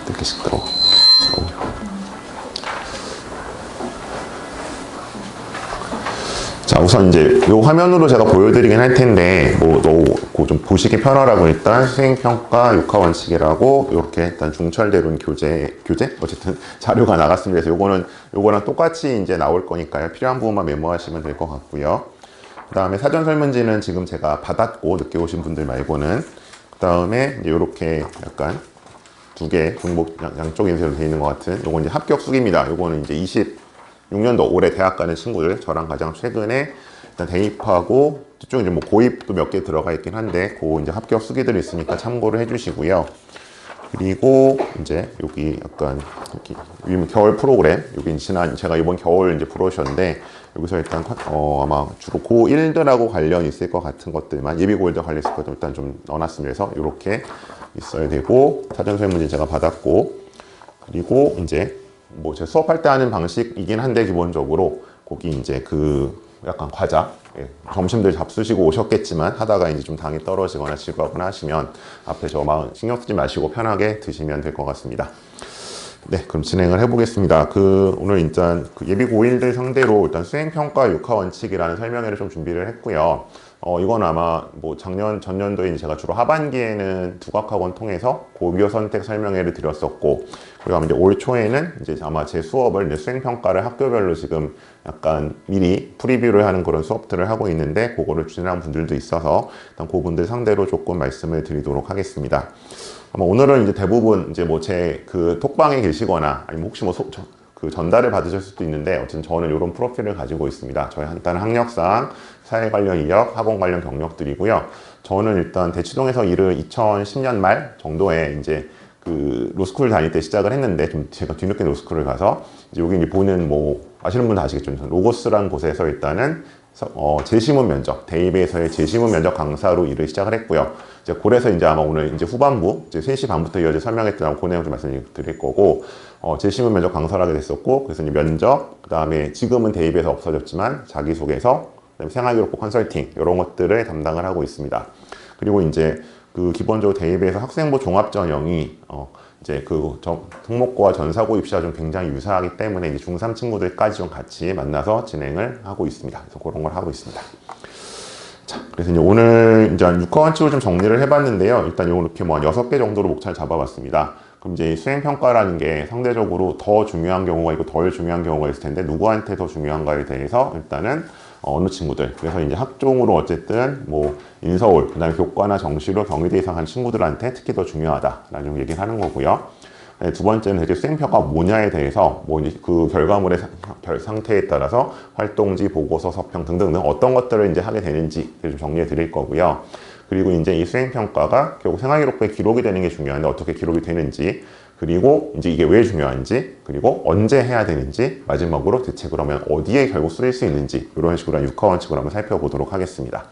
되게 시끄러워. 자, 우선 이제 이 화면으로 제가 보여드리긴 할 텐데, 좀 보시기 편하라고 일단 수행평가 6화 원칙이라고 이렇게 일단 중철대론 교재? 어쨌든 자료가 나갔습니다. 그래서 요거랑 똑같이 이제 나올 거니까요. 필요한 부분만 메모하시면 될 것 같고요. 그 다음에 사전 설문지는 지금 제가 받았고, 늦게 오신 분들 말고는. 그 다음에 이제 이렇게 약간 두 개 중복 양쪽 인쇄로 되어 있는 것 같은 요건 이제 합격 수기입니다. 요거는 이제 26년도 올해 대학 가는 친구들, 저랑 가장 최근에 일단 대입하고 이쪽 이제 뭐 고입도 몇 개 들어가 있긴 한데 그 이제 합격 수기들이 있으니까 참고를 해주시고요. 그리고 이제 여기 약간 여기 겨울 프로그램, 여기 지난 제가 이번 겨울 이제 브로셔인데 여기서 일단 아마 주로 고1들하고 관련 있을 것 같은 것들만, 예비 고1들 관련 있을 것들 일단 좀 넣어놨습니다. 그래서 이렇게 있어야 되고, 사전 설문지 제가 받았고, 그리고 이제 뭐 제가 수업할 때 하는 방식이긴 한데 기본적으로 거기 이제 그 약간 과자, 점심들 잡수시고 오셨겠지만 하다가 이제 좀 당이 떨어지거나 지루하거나 하시면 앞에 저 막 신경 쓰지 마시고 편하게 드시면 될 것 같습니다. 네, 그럼 진행을 해보겠습니다. 오늘 일단 예비 고1들 상대로 일단 수행평가 6화 원칙이라는 설명회를 좀 준비를 했고요. 이건 아마 뭐 전년도에 제가 주로 하반기에는 두각학원 통해서 고교 선택 설명회를 드렸었고, 그리고 아마 이제 올 초에는 이제 아마 제 수업을 이제 수행평가를 학교별로 지금 약간 미리 프리뷰를 하는 그런 수업들을 하고 있는데, 그거를 추진하는 분들도 있어서 일단 그분들 상대로 조금 말씀을 드리도록 하겠습니다. 아마 오늘은 이제 대부분 이제 뭐 제 그 톡방에 계시거나 아니면 혹시 뭐 전달을 받으실 수도 있는데, 어쨌든 저는 이런 프로필을 가지고 있습니다. 저희 일단 학력상 사회 관련 이력, 학원 관련 경력들이고요. 저는 일단 대치동에서 일을 2010년 말 정도에 이제 그 로스쿨 다닐 때 시작을 했는데, 좀 제가 뒤늦게 로스쿨을 가서 이제 여기 보는 뭐 아시는 분도 아시겠죠. 로고스라는 곳에서 일단은 재시문 면접, 대입에서의 재시문 면접 강사로 일을 시작을 했고요. 이제 그래서 이제 아마 오늘 이제 후반부, 이제 3시 반부터 이어져 설명했던 그 내용 좀 말씀드릴 거고, 재시문 면접 강사를 하게 됐었고, 그래서 이제 면접, 그 다음에 지금은 대입에서 없어졌지만 자기소개서, 그다음에 생활기록부 컨설팅, 이런 것들을 담당을 하고 있습니다. 그리고 이제 그 기본적으로 대입에서 학생부 종합 전형이 이제 특목고와 전사고 입시와 좀 굉장히 유사하기 때문에 이제 중3 친구들까지 좀 같이 만나서 진행을 하고 있습니다. 그래서 그런 걸 하고 있습니다. 자, 그래서 이제 오늘 이제 한 6화 원칙을 좀 정리를 해봤는데요. 일단 이렇게 뭐 한 6개 정도로 목차를 잡아봤습니다. 그럼 이제 수행평가라는 게 상대적으로 더 중요한 경우가 있고 덜 중요한 경우가 있을 텐데, 누구한테 더 중요한가에 대해서 일단은 어느 친구들, 그래서 이제 학종으로 어쨌든 뭐 인서울, 그 다음에 교과나 정시로 경희대 이상 한 친구들한테 특히 더 중요하다라는 얘기를 하는 거고요. 네, 두 번째는 이제 수행평가가 뭐냐에 대해서 뭐 이제 그 결과물의 상태에 따라서 활동지, 보고서, 서평 등등 어떤 것들을 이제 하게 되는지 좀 정리해 드릴 거고요. 그리고 이제 이 수행평가가 결국 생활기록부에 기록이 되는 게 중요한데 어떻게 기록이 되는지, 그리고 이제 이게 왜 중요한지, 그리고 언제 해야 되는지, 마지막으로 대체 그러면 어디에 결국 쓰일 수 있는지, 이런 식으로 한 6화 원칙을 한번 살펴보도록 하겠습니다.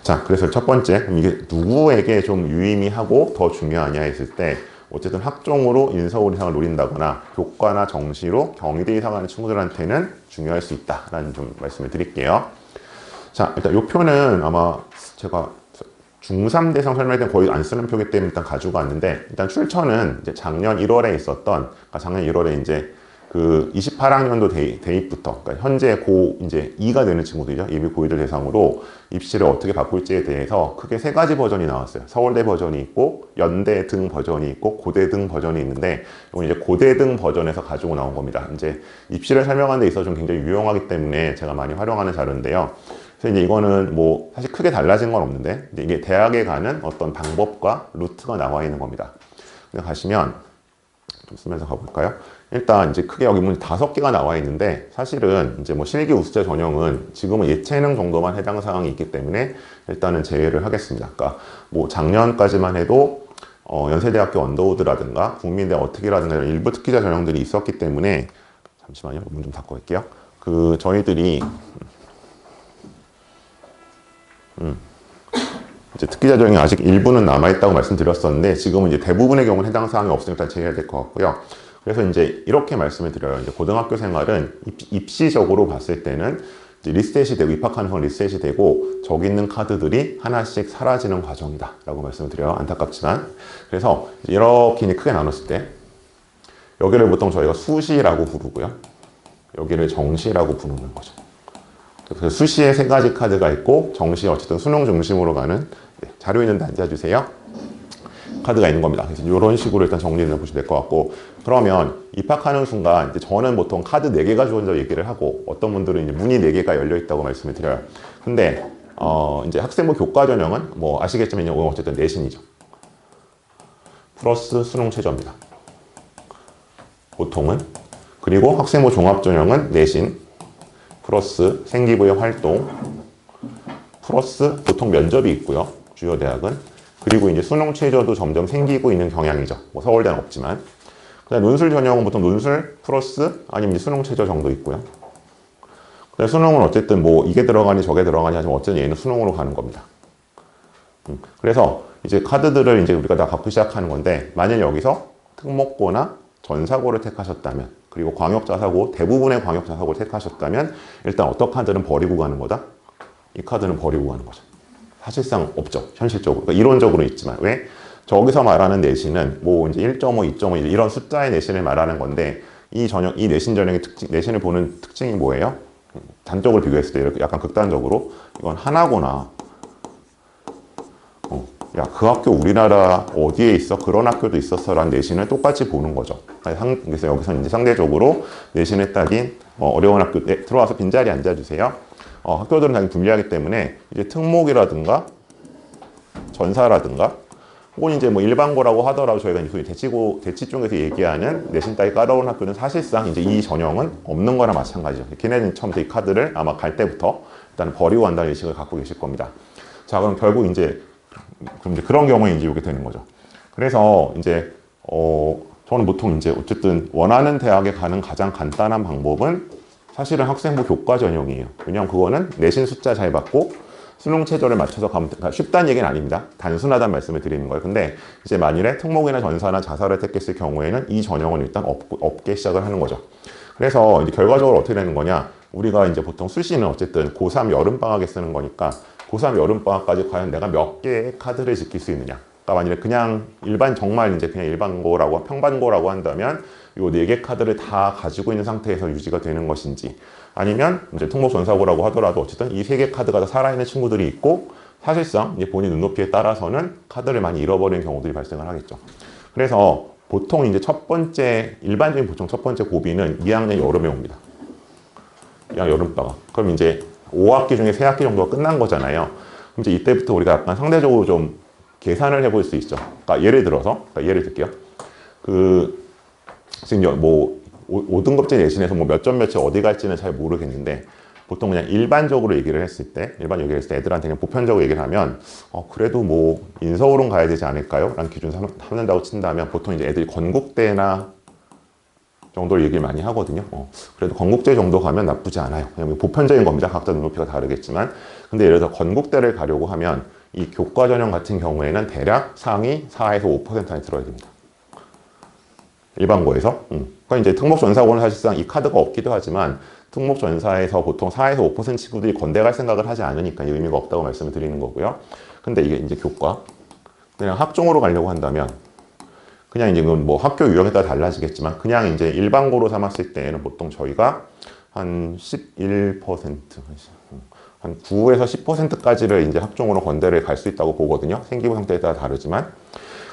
자, 그래서 첫 번째, 그럼 이게 누구에게 좀 유의미하고 더 중요하냐 했을 때, 어쨌든 학종으로 인서울 이상을 노린다거나 교과나 정시로 경희대 이상 하는 친구들한테는 중요할 수 있다라는 좀 말씀을 드릴게요. 자, 일단 이 표는 아마 제가 중3 대상 설명할 때 거의 안 쓰는 표기 때문에 일단 가지고 왔는데, 일단 출처는 이제 작년 1월에 있었던, 그러니까 작년 1월에 이제 그 28학년도 대입부터, 그러니까 현재 이제 2가 되는 친구들이죠. 예비 고2들 대상으로 입시를 어떻게 바꿀지에 대해서 크게 3가지 버전이 나왔어요. 서울대 버전이 있고, 연대 등 버전이 있고, 고대 등 버전이 있는데, 이건 이제 고대 등 버전에서 가지고 나온 겁니다. 이제 입시를 설명하는 데 있어서 좀 굉장히 유용하기 때문에 제가 많이 활용하는 자료인데요. 그래서 이제 이거는 뭐 사실 크게 달라진 건 없는데, 이제 이게 대학에 가는 어떤 방법과 루트가 나와 있는 겁니다. 가시면 좀 쓰면서 가볼까요? 일단 이제 크게 여기 문제 5개가 나와 있는데, 사실은 이제 뭐 실기 우수자 전형은 지금은 예체능 정도만 해당 사항이 있기 때문에 일단은 제외를 하겠습니다. 그러니까 뭐 작년까지만 해도 연세대학교 언더우드라든가 국민대 어특이라든가 이런 일부 특기자 전형들이 있었기 때문에, 잠시만요, 문 좀 닫고 갈게요. 저희들이 이제 특기자 전형이 아직 일부는 남아있다고 말씀드렸었는데, 지금은 이제 대부분의 경우는 해당 사항이 없으니까 제외해야 될 것 같고요. 그래서 이제 이렇게 말씀을 드려요. 이제 고등학교 생활은 입시적으로 봤을 때는 이제 리셋이 되고 입학하는 건 리셋이 되고 저기 있는 카드들이 하나씩 사라지는 과정이다 라고 말씀을 드려요. 안타깝지만. 그래서 이렇게 크게 나눴을 때 여기를 보통 저희가 수시라고 부르고요. 여기를 정시라고 부르는 거죠. 그래서 수시에 세 가지 카드가 있고 정시에 어쨌든 수능 중심으로 가는 자료 있는데 앉아주세요. 카드가 있는 겁니다. 그래서 이런 식으로 일단 정리를 해보시면 될 것 같고, 그러면 입학하는 순간 이제 저는 보통 카드 4개가 주어져 얘기를 하고 어떤 분들은 이제 문이 4개가 열려 있다고 말씀을 드려요. 근데 이제 학생부 교과 전형은 뭐 아시겠지만 이건 어쨌든 내신이죠. 플러스 수능 최저입니다. 보통은. 그리고 학생부 종합 전형은 내신 플러스 생기부의 활동 플러스 보통 면접이 있고요. 주요 대학은. 그리고 이제 수능 최저도 점점 생기고 있는 경향이죠. 뭐 서울대는 없지만. 그다음 논술 전형은 보통 논술 플러스 아니면 이제 수능 최저 정도 있고요. 그다음 수능은 어쨌든 뭐 이게 들어가니 저게 들어가니 하지만 어쨌든 얘는 수능으로 가는 겁니다. 그래서 이제 카드들을 이제 우리가 다 갖고 시작하는 건데, 만일 여기서 특목고나 전사고를 택하셨다면, 그리고 광역자사고, 대부분의 광역자사고를 택하셨다면 일단 어떤 카드는 버리고 가는 거다? 이 카드는 버리고 가는 거죠. 사실상 없죠. 현실적으로. 그러니까 이론적으로는 있지만. 왜? 저기서 말하는 내신은 뭐 이제 1.5, 2.5 이런 숫자의 내신을 말하는 건데, 이 내신 전형의 특징, 내신을 보는 특징이 뭐예요? 단적으로 비교했을 때 이렇게 약간 극단적으로 이건 하나구나. 야, 그 학교 우리나라 어디에 있어? 그런 학교도 있었어? 라는 내신을 똑같이 보는 거죠. 그래서 여기서 이제 상대적으로 내신에 따진 어려운 학교, 들어와서 빈자리에 앉아주세요. 학교들은 당연히 불리하기 때문에 이제 특목이라든가 전사라든가 혹은 이제 뭐 일반고라고 하더라도 저희가 이제 대치 쪽에서 얘기하는 내신 따위 까다로운 학교는 사실상 이제 이 전형은 없는 거나 마찬가지죠. 걔네는 처음부터 이 카드를 아마 갈 때부터 일단 버리고 간다는 의식을 갖고 계실 겁니다. 자, 그럼 이제 그런 경우에 이제 이게 되는 거죠. 그래서 이제 저는 보통 이제 어쨌든 원하는 대학에 가는 가장 간단한 방법은 사실은 학생부 교과 전형이에요. 왜냐하면 그거는 내신 숫자 잘 받고 수능 최저를 맞춰서 가면, 그러니까 쉽다는 얘기는 아닙니다. 단순하다는 말씀을 드리는 거예요. 근데 이제 만일에 특목이나 전사나 자사를 택했을 경우에는 이 전형은 일단 없게 시작을 하는 거죠. 그래서 이제 결과적으로 어떻게 되는 거냐? 우리가 이제 보통 수시는 어쨌든 고3 여름방학에 쓰는 거니까 고3 여름방학까지 과연 내가 몇 개의 카드를 지킬 수 있느냐? 그러니까 만일에 그냥 정말 이제 그냥 일반고라고, 평반고라고 한다면 이 4개 카드를 다 가지고 있는 상태에서 유지가 되는 것인지, 아니면 이제 특목 전사고라고 하더라도 어쨌든 이 3개 카드가 다 살아있는 친구들이 있고 사실상 이제 본인 눈높이에 따라서는 카드를 많이 잃어버리는 경우들이 발생을 하겠죠. 그래서 보통 이제 일반적인 보통 첫 번째 고비는 2학년 여름에 옵니다. 2학년 여름방학. 그럼 이제 5학기 중에 3학기 정도가 끝난 거잖아요. 그럼 이제 이때부터 우리가 약간 상대적으로 좀 계산을 해볼 수 있죠. 그러니까 예를 들게요. 지금 뭐 5등급제 내신에서 뭐 몇 점 몇이 어디 갈지는 잘 모르겠는데, 보통 그냥 일반적으로 얘기를 했을 때 애들한테 그냥 보편적으로 얘기를 하면 그래도 뭐 인서울은 가야 되지 않을까요? 라는 기준 삼는다고 친다면 보통 이제 애들이 건국대나 정도를 얘기를 많이 하거든요. 그래도 건국대 정도 가면 나쁘지 않아요. 그냥 보편적인 겁니다. 각자 눈높이가 다르겠지만. 근데 예를 들어 건국대를 가려고 하면 이 교과 전형 같은 경우에는 대략 상위 4에서 5% 안에 들어야 됩니다. 일반고에서. 그러니까 이제 특목전사고는 사실상 이 카드가 없기도 하지만 특목전사에서 보통 4에서 5% 친구들이 건대 갈 생각을 하지 않으니까 의미가 없다고 말씀을 드리는 거고요. 근데 이게 이제 교과. 그냥 학종으로 가려고 한다면 그냥 이제 뭐 학교 유형에 따라 달라지겠지만 그냥 이제 일반고로 삼았을 때는 보통 저희가 한 11%, 한 9에서 10%까지를 이제 학종으로 건대를 갈 수 있다고 보거든요. 생기부 상태에 따라 다르지만.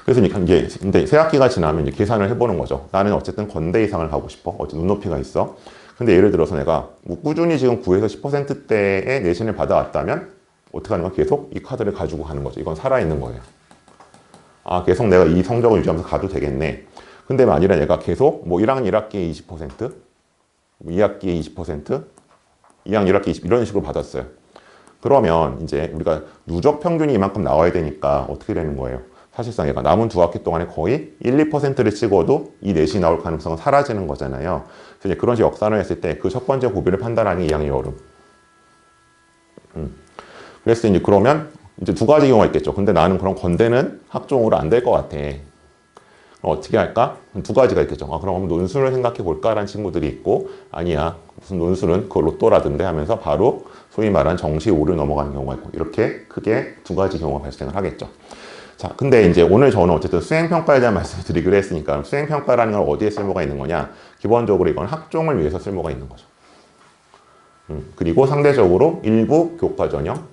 그래서 이제 근데 새 학기가 지나면 이제 계산을 해보는 거죠. 나는 어쨌든 건대 이상을 가고 싶어. 어쨌든 눈높이가 있어. 근데 예를 들어서 내가 뭐 꾸준히 지금 9에서 10%대의 내신을 받아왔다면 어떻게 하는 거야? 계속 이 카드를 가지고 가는 거죠. 이건 살아있는 거예요. 계속 내가 이 성적을 유지하면서 가도 되겠네. 근데 만일에 내가 계속 뭐 1학년 1학기에 20%, 2학기에 20%, 2학년 1학기에 20% 이런 식으로 받았어요. 그러면 이제 우리가 누적 평균이 이만큼 나와야 되니까 어떻게 되는 거예요? 사실상 얘가 남은 2학기 동안에 거의 1, 2%를 찍어도 이 내신이 나올 가능성은 사라지는 거잖아요. 그래서 이제 그런 식으로 역산을 했을 때 그 첫 번째 고비를 판단하는 게 2학년 여름. 그래서 이제 그러면 이제 두 가지 경우가 있겠죠. 근데 나는 그럼 건대는 학종으로 안 될 것 같아. 그럼 어떻게 할까? 두 가지가 있겠죠. 그럼 논술을 생각해 볼까라는 친구들이 있고, 아니야, 무슨 논술은 그거 로또라던데 하면서 바로 소위 말하는 정시 오류 넘어가는 경우가 있고, 이렇게 크게 두 가지 경우가 발생을 하겠죠. 자, 근데 이제 오늘 저는 어쨌든 수행평가에 대한 말씀을 드리기로 했으니까, 수행평가라는 건 어디에 쓸모가 있는 거냐? 기본적으로 이건 학종을 위해서 쓸모가 있는 거죠. 그리고 상대적으로 일부 교과 전형,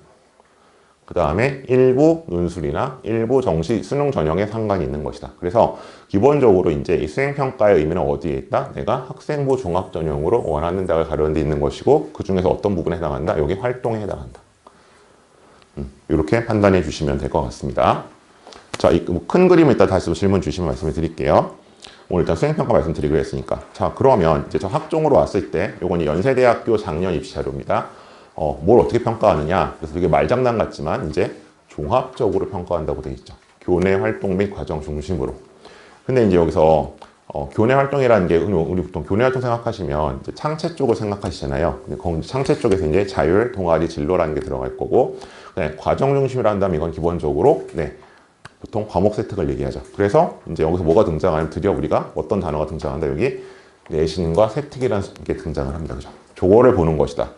그 다음에 일부 논술이나 일부 정시 수능 전형에 상관이 있는 것이다. 그래서 기본적으로 이제 이 수행평가의 의미는 어디에 있다? 내가 학생부 종합 전형으로 원하는 대학을 가려는 데 있는 것이고, 그 중에서 어떤 부분에 해당한다? 여기 활동에 해당한다. 이렇게 판단해 주시면 될 것 같습니다. 자, 이 큰 그림을 이따 다시 질문 주시면 말씀을 드릴게요. 오늘 일단 수행평가 말씀드리기로 했으니까. 자, 그러면 이제 저 학종으로 왔을 때, 요건 연세대학교 작년 입시 자료입니다. 뭘 어떻게 평가하느냐. 그래서 되게 말장난 같지만, 이제 종합적으로 평가한다고 되어 있죠. 교내 활동 및 과정 중심으로. 근데 이제 여기서, 교내 활동이라는 게, 우리 보통 교내 활동 생각하시면, 이제 창체 쪽을 생각하시잖아요. 근데 창체 쪽에서 이제 자율, 동아리, 진로라는 게 들어갈 거고, 네, 과정 중심으로 한다면 이건 기본적으로, 네, 보통 과목 세특을 얘기하죠. 그래서 이제 여기서 뭐가 등장하면 드디어 우리가 어떤 단어가 등장한다. 여기 내신과 세특이라는 게 등장을 합니다. 그죠? 저거를 보는 것이다.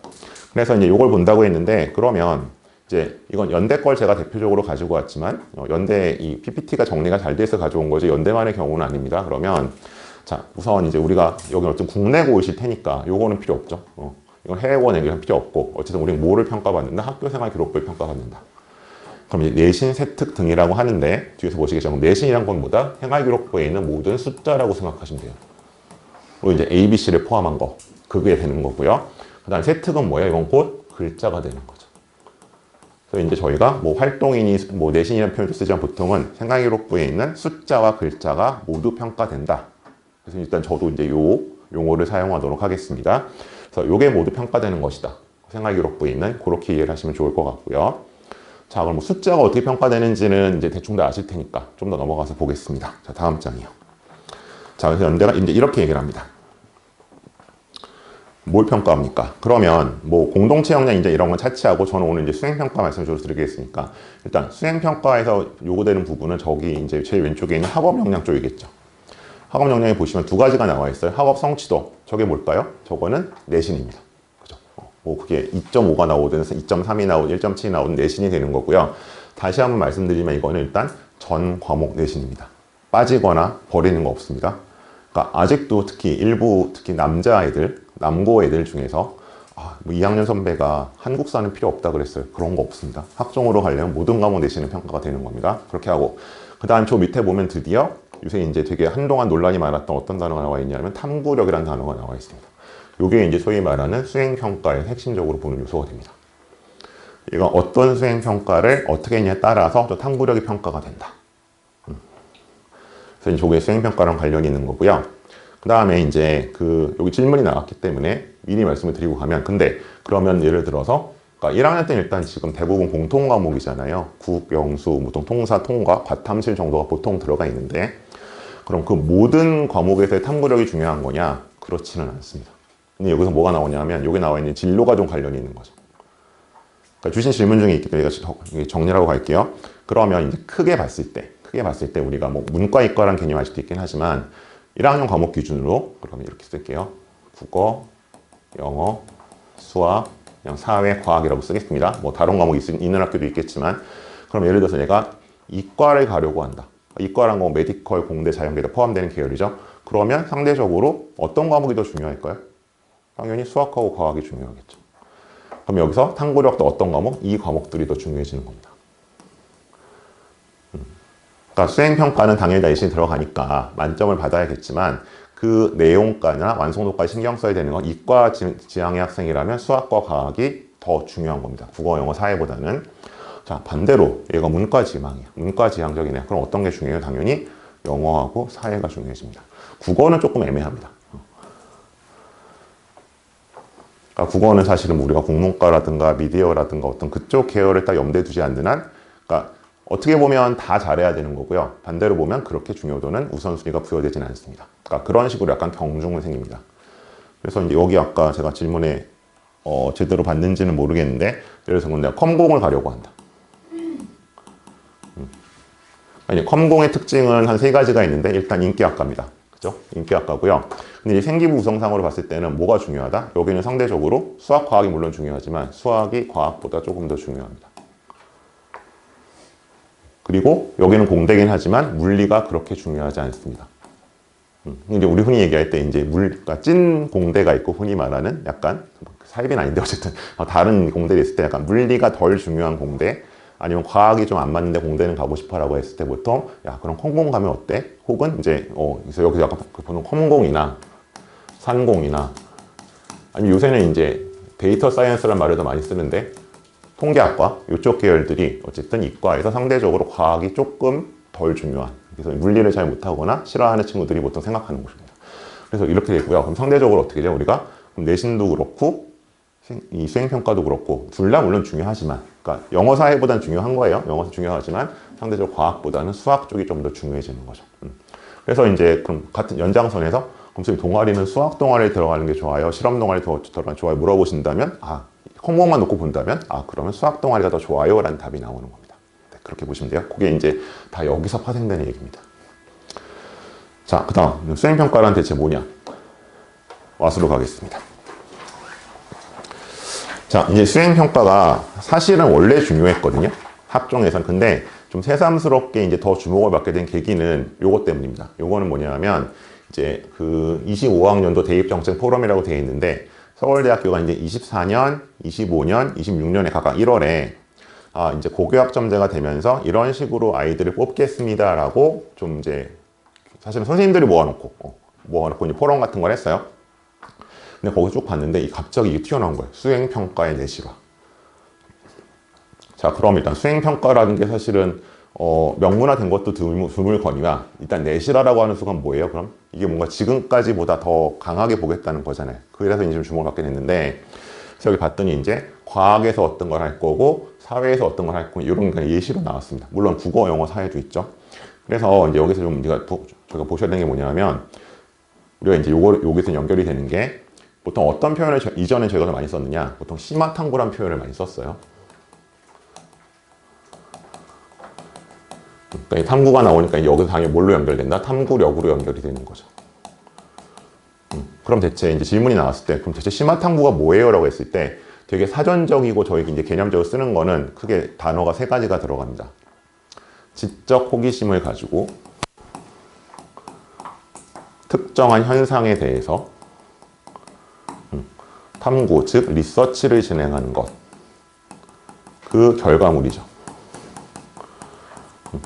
그래서 이제 이걸 본다고 했는데, 그러면 이제 이건 연대 걸 제가 대표적으로 가지고 왔지만, 연대 이 PPT가 정리가 잘 돼서 가져온 거지 연대만의 경우는 아닙니다. 그러면 자, 우선 이제 우리가 여기 어떤 국내고이실 테니까 요거는 필요 없죠. 이건 해외권 얘기는 필요 없고, 어쨌든 우리는 뭐를 평가받는다? 학교생활 기록부를 평가받는다. 그럼 이제 내신, 세특 등이라고 하는데, 뒤에서 보시겠지만 내신이란 건 뭐다? 생활기록부에 있는 모든 숫자라고 생각하시면 돼요. 그리고 이제 ABC를 포함한 거, 그게 되는 거고요. 그 다음 세특은 뭐예요? 이건 곧 글자가 되는 거죠. 그래서 이제 저희가 뭐 활동이니 뭐 내신이라는 표현도 쓰지만 보통은 생활기록부에 있는 숫자와 글자가 모두 평가된다. 그래서 일단 저도 이제 요 용어를 사용하도록 하겠습니다. 그래서 요게 모두 평가되는 것이다. 생활기록부에 있는 그렇게 이해를 하시면 좋을 것 같고요. 자, 그럼 뭐 숫자가 어떻게 평가되는지는 이제 대충 다 아실 테니까 좀 더 넘어가서 보겠습니다. 자, 다음 장이요. 자, 그래서 연대가 이제 이렇게 얘기를 합니다. 뭘 평가합니까? 그러면 뭐 공동체 역량 이제 이런 건 차치하고, 저는 오늘 이제 수행평가 말씀을 주로 드리겠으니까, 일단 수행평가에서 요구되는 부분은 저기 이제 제일 왼쪽에 있는 학업 역량 쪽이겠죠. 학업 역량에 보시면 두 가지가 나와 있어요. 학업 성취도. 저게 뭘까요? 저거는 내신입니다. 뭐 그게 2.5가 나오든 2.3이 나오든 1.7이 나오든 내신이 되는 거고요. 다시 한번 말씀드리면 이거는 일단 전 과목 내신입니다. 빠지거나 버리는 거 없습니다. 그러니까 아직도 특히 일부 특히 남자애들, 남고 애들 중에서 뭐 2학년 선배가 한국사는 필요 없다 그랬어요. 그런 거 없습니다. 학종으로 가려면 모든 과목 내신은 평가가 되는 겁니다. 그렇게 하고, 그 다음 저 밑에 보면 드디어 요새 이제 되게 한동안 논란이 많았던 어떤 단어가 나와 있냐면 탐구력이라는 단어가 나와 있습니다. 이게 이제 소위 말하는 수행평가의 핵심적으로 보는 요소가 됩니다. 이건 어떤 수행평가를 어떻게 했냐에 따라서 또 탐구력이 평가가 된다. 그래서 저게 수행평가랑 관련이 있는 거고요. 그 다음에 이제 여기 질문이 나왔기 때문에 미리 말씀을 드리고 가면, 근데 그러면 예를 들어서, 그러니까 1학년 때는 일단 지금 대부분 공통 과목이잖아요. 국, 영수, 보통 통사, 통과, 과탐실 정도가 보통 들어가 있는데, 그럼 그 모든 과목에서의 탐구력이 중요한 거냐? 그렇지는 않습니다. 근데 여기서 뭐가 나오냐면, 여기 나와 있는 진로가 좀 관련이 있는 거죠. 그러니까 주신 질문 중에 있기 때문에 정리하고 갈게요. 그러면 이제 크게 봤을 때 우리가 뭐 문과, 이과라는 개념 알 수도 있긴 하지만 1학년 과목 기준으로 그러면 이렇게 쓸게요. 국어, 영어, 수학, 그냥 사회, 과학이라고 쓰겠습니다. 뭐 다른 과목이 있는 학교도 있겠지만, 그럼 예를 들어서 내가 이과를 가려고 한다. 이과란 건 메디컬, 공대, 자연계 다 포함되는 계열이죠. 그러면 상대적으로 어떤 과목이 더 중요할까요? 당연히 수학하고 과학이 중요하겠죠. 그럼 여기서 탐구력도 어떤 과목? 이 과목들이 더 중요해지는 겁니다. 그러니까 수행평가는 당연히 내신이 들어가니까 만점을 받아야겠지만, 그 내용가나 완성도까지 신경 써야 되는 건 이과 지향의 학생이라면 수학과 과학이 더 중요한 겁니다. 국어, 영어, 사회보다는. 자, 반대로 얘가 문과 지향이에요. 문과 지향적이네요. 그럼 어떤 게 중요해요? 당연히 영어하고 사회가 중요해집니다. 국어는 조금 애매합니다. 그러니까 국어는 사실은 우리가 국문과라든가 미디어라든가 어떤 그쪽 계열을 딱 염두에 두지 않는 한, 그러니까 어떻게 보면 다 잘해야 되는 거고요. 반대로 보면 그렇게 중요도는 우선순위가 부여되지는 않습니다. 그러니까 그런 식으로 약간 경중은 생깁니다. 그래서 이제 여기 아까 제가 질문에 제대로 봤는지는 모르겠는데, 예를 들어서 내가 컴공을 가려고 한다. 아니, 컴공의 특징은 한 3가지가 있는데, 일단 인기학과입니다. 그죠? 인기학과고요. 근데 이 생기부 구성상으로 봤을 때는 뭐가 중요하다? 여기는 상대적으로 수학, 과학이 물론 중요하지만 수학이 과학보다 조금 더 중요합니다. 그리고 여기는 공대긴 하지만 물리가 그렇게 중요하지 않습니다. 이제 우리 흔히 얘기할 때 이제 그러니까 찐 공대가 있고 흔히 말하는 약간 사입은 아닌데 어쨌든 다른 공대를 있을 때 약간 물리가 덜 중요한 공대 아니면 과학이 좀 안 맞는데 공대는 가고 싶어라고 했을 때 보통 야 그럼 컴공 가면 어때? 혹은 이제 그래서 여기서 약간 보통 컴공이나 산공이나 아니면 요새는 이제 데이터 사이언스라는 말을 더 많이 쓰는데 통계학과 이쪽 계열들이 어쨌든 이과에서 상대적으로 과학이 조금 덜 중요한 그래서 물리를 잘 못하거나 싫어하는 친구들이 보통 생각하는 곳입니다. 그래서 이렇게 되고요. 그럼 상대적으로 어떻게 돼요? 우리가 그럼 내신도 그렇고 이 수행평가도 그렇고 둘 다 물론 중요하지만 그러니까 영어 사회보다는 중요한 거예요. 영어도 중요하지만 상대적으로 과학보다는 수학 쪽이 좀 더 중요해지는 거죠. 그래서 이제 그럼 같은 연장선에서 그럼 선생님 동아리는 수학 동아리에 들어가는 게 좋아요? 실험 동아리에 들어가는 게 좋아요? 물어보신다면 컴공만 놓고 본다면 그러면 수학 동아리가 더 좋아요? 라는 답이 나오는 겁니다. 네, 그렇게 보시면 돼요. 그게 이제 다 여기서 파생되는 얘기입니다. 자, 그 다음 수행평가란 대체 뭐냐? 와수로 가겠습니다. 자, 이제 수행평가가 사실은 원래 중요했거든요. 학종에선. 근데 좀 새삼스럽게 이제 더 주목을 받게 된 계기는 요것 때문입니다. 요거는 뭐냐면 이제 그 25학년도 대입정책 포럼이라고 되어 있는데 서울대학교가 이제 24년, 25년, 26년에 각각 1월에 이제 고교학점제가 되면서 이런 식으로 아이들을 뽑겠습니다라고 좀 이제 사실은 선생님들이 모아놓고 이제 포럼 같은 걸 했어요. 근데 거기 쭉 봤는데 갑자기 이게 튀어나온 거예요. 수행평가의 내실화. 자, 그럼 일단 수행평가라는 게 사실은 명문화된 것도 드물거니와 일단 내실화라고 하는 수가 뭐예요? 그럼 이게 뭔가 지금까지보다 더 강하게 보겠다는 거잖아요. 그래서 이제 좀 주목을 받게 됐는데 그래서 여기 봤더니 이제 과학에서 어떤 걸 할 거고 사회에서 어떤 걸 할 거고 이런 게 예시로 나왔습니다. 물론 국어, 영어, 사회도 있죠. 그래서 이제 여기서 좀 저희가 보셔야 되는 게 뭐냐면 우리가 이제 여기서 연결이 되는 게 보통 어떤 표현을 이전에 저희가 더 많이 썼느냐? 보통 심화탐구란 표현을 많이 썼어요. 그러니까 이 탐구가 나오니까 여기서 당연히 뭘로 연결된다? 탐구력으로 연결이 되는 거죠. 그럼 대체 이제 질문이 나왔을 때, 그럼 대체 심화탐구가 뭐예요? 라고 했을 때 되게 사전적이고 저희 이제 개념적으로 쓰는 거는 크게 단어가 3가지가 들어갑니다. 지적 호기심을 가지고 특정한 현상에 대해서 탐구, 즉 리서치를 진행하는 것. 그 결과물이죠.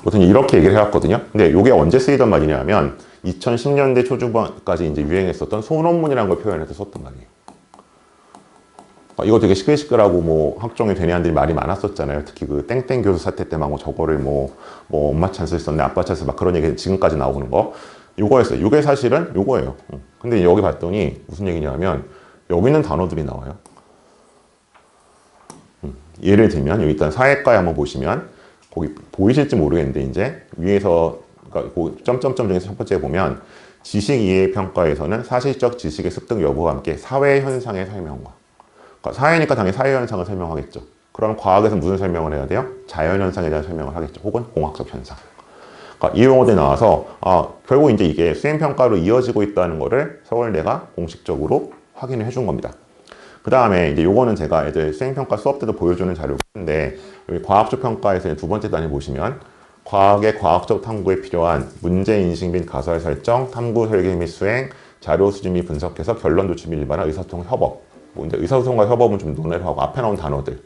보통 이렇게 얘기를 해왔거든요. 근데 이게 언제 쓰이던 말이냐면 2010년대 초중반까지 이제 유행했었던 소논문이라는 걸 표현해서 썼던 말이에요. 이거 되게 시끌시끌하고 뭐 학종의 되뇌안들이 말이 많았었잖아요. 특히 그 땡땡 교수 사태 때 막 저거를 뭐 엄마 찬스 썼네, 아빠 찬스 막 그런 얘기 지금까지 나오는 거. 요거였어요. 요게 사실은 요거예요. 근데 여기 봤더니 무슨 얘기냐면 여기 있는 단어들이 나와요. 예를 들면 여기 일단 사회과에 한번 보시면 거기 보이실지 모르겠는데 이제 위에서 그러니까 그 점점점 중에서 첫 번째 보면 지식 이해 평가에서는 사실적 지식의 습득 여부와 함께 사회 현상의 설명과 그러니까 사회니까 당연히 사회 현상을 설명하겠죠. 그럼 과학에서 무슨 설명을 해야 돼요? 자연 현상에 대한 설명을 하겠죠. 혹은 공학적 현상. 그러니까 이 용어들이 나와서 결국 이제 이게 수행 평가로 이어지고 있다는 거를 서울대가 공식적으로 확인을 해준 겁니다. 그 다음에 이제 요거는 제가 애들 수행평가 수업 때도 보여주는 자료인데 여기 과학적 평가에서 두 번째 단위 보시면 과학의 과학적 탐구에 필요한 문제인식 및 가설 설정, 탐구 설계 및 수행, 자료 수집 및 분석해서 결론 도출 및 일반화 의사소통 협업. 뭐 이제 의사소통과 협업은 좀 논의를 하고 앞에 나온 단어들.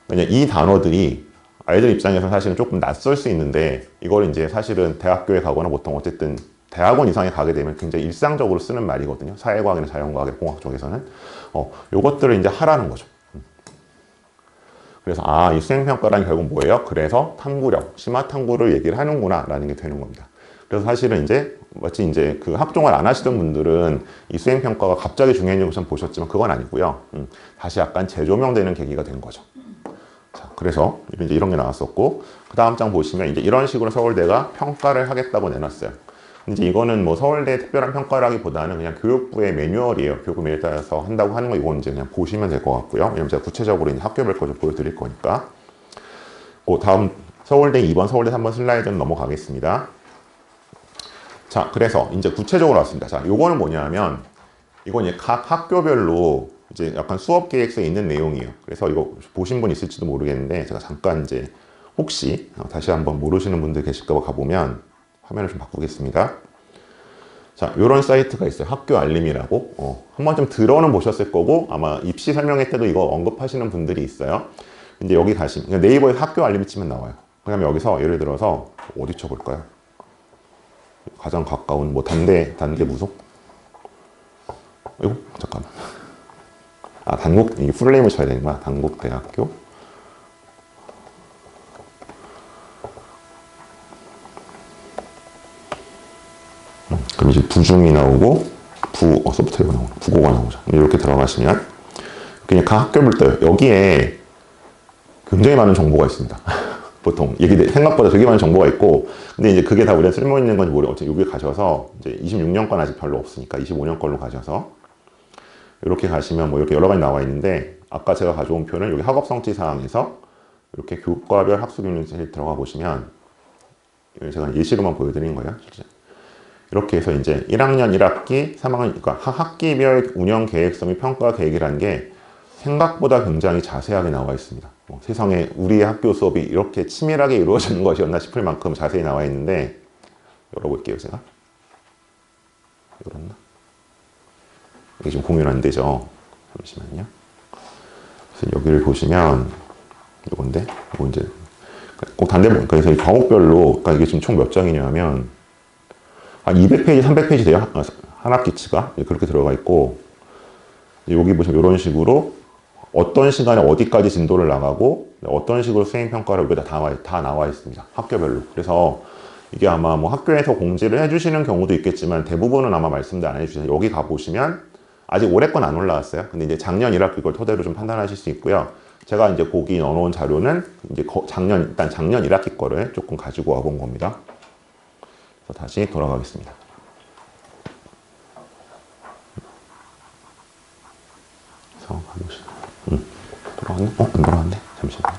왜냐 이 단어들이 아이들 입장에서는 사실은 조금 낯설 수 있는데 이걸 이제 사실은 대학교에 가거나 보통 어쨌든 대학원 이상에 가게 되면 굉장히 일상적으로 쓰는 말이거든요. 사회과학이나 자연과학이나 공학 쪽에서는. 요것들을 이제 하라는 거죠. 그래서 이 수행평가란 결국 뭐예요? 그래서 탐구력, 심화탐구를 얘기를 하는구나 라는 게 되는 겁니다. 그래서 사실은 이제 마치 이제 그 학종을 안 하시던 분들은 이 수행평가가 갑자기 중요한 것처럼 보셨지만 그건 아니고요. 다시 약간 재조명되는 계기가 된 거죠. 자, 그래서 이제 이런 게 나왔었고 그 다음 장 보시면 이제 이런 식으로 서울대가 평가를 하겠다고 내놨어요. 이제 이거는 뭐 서울대 특별한 평가라기보다는 그냥 교육부의 매뉴얼이에요. 교육부에 따라서 한다고 하는 거 이건 이제 그냥 보시면 될 것 같고요. 왜냐면 제가 구체적으로 이제 학교별 거 좀 보여드릴 거니까. 그 다음 서울대 2번, 서울대 3번 슬라이드는 넘어가겠습니다. 자, 그래서 이제 구체적으로 왔습니다. 자, 요거는 뭐냐면, 이건 이제 각 학교별로 이제 약간 수업 계획서에 있는 내용이에요. 그래서 이거 보신 분 있을지도 모르겠는데, 제가 잠깐 이제 혹시 다시 한번 모르시는 분들 계실까 봐 가보면 화면을 좀 바꾸겠습니다. 자, 요런 사이트가 있어요. 학교 알림이라고. 한 번쯤 들어는 보셨을 거고, 아마 입시 설명회 때도 이거 언급하시는 분들이 있어요. 근데 여기 가시면, 네이버에 학교 알림이 치면 나와요. 그다음에 여기서 예를 들어서, 어디 쳐볼까요? 가장 가까운, 뭐, 단대 무속? 이거? 잠깐만. 아, 이 풀네임을 쳐야 되는구나. 단국대학교. 그럼 이제 부중이 나오고, 소프트웨어가 나오고, 국어가 나오죠. 이렇게 들어가시면, 그냥 각 학교별 떠요. 여기에 굉장히 많은 정보가 있습니다. 보통 생각보다 되게 많은 정보가 있고, 근데 이제 그게 다 우리가 쓸모 있는 건지 모르겠고, 어차피 여기 가셔서 이제 26년 건 아직 별로 없으니까 25년 걸로 가셔서 이렇게 가시면 뭐 이렇게 여러 가지 나와 있는데, 아까 제가 가져온 표는 여기 학업 성취 사항에서 이렇게 교과별 학습 유닛에 들어가 보시면, 제가 예시로만 보여드린 거예요. 이렇게 해서 이제 1학년 1학기, 3학년, 그러니까 학기별 운영 계획서 및 평가 계획이라는 게 생각보다 굉장히 자세하게 나와 있습니다. 세상에 우리의 학교 수업이 이렇게 치밀하게 이루어지는 것이었나 싶을 만큼 자세히 나와 있는데, 열어볼게요, 제가. 열었나? 이게 지금 공유는 안 되죠. 잠시만요. 그래서 여기를 보시면, 이건데, 이거 이제, 꼭 그래서 이 과목별로, 그러니까 이게 지금 총 몇 장이냐면, 한 200페이지, 300페이지 돼요. 한 학기치가. 그렇게 들어가 있고, 여기 보시면 이런 식으로 어떤 시간에 어디까지 진도를 나가고 어떤 식으로 수행평가를 여기다 다 나와 있습니다. 학교별로. 그래서 이게 아마 뭐 학교에서 공지를 해주시는 경우도 있겠지만 대부분은 아마 말씀도 안 해주셔서 여기 가보시면 아직 올해 건 안 올라왔어요. 근데 이제 작년 1학기 걸 토대로 좀 판단하실 수 있고요. 제가 이제 거기 넣어놓은 자료는 이제 일단 작년 1학기 거를 조금 가지고 와본 겁니다. 그래서 다시 돌아가겠습니다. 그래서 가보시죠. 돌아왔네? 안 돌아왔네? 잠시만요.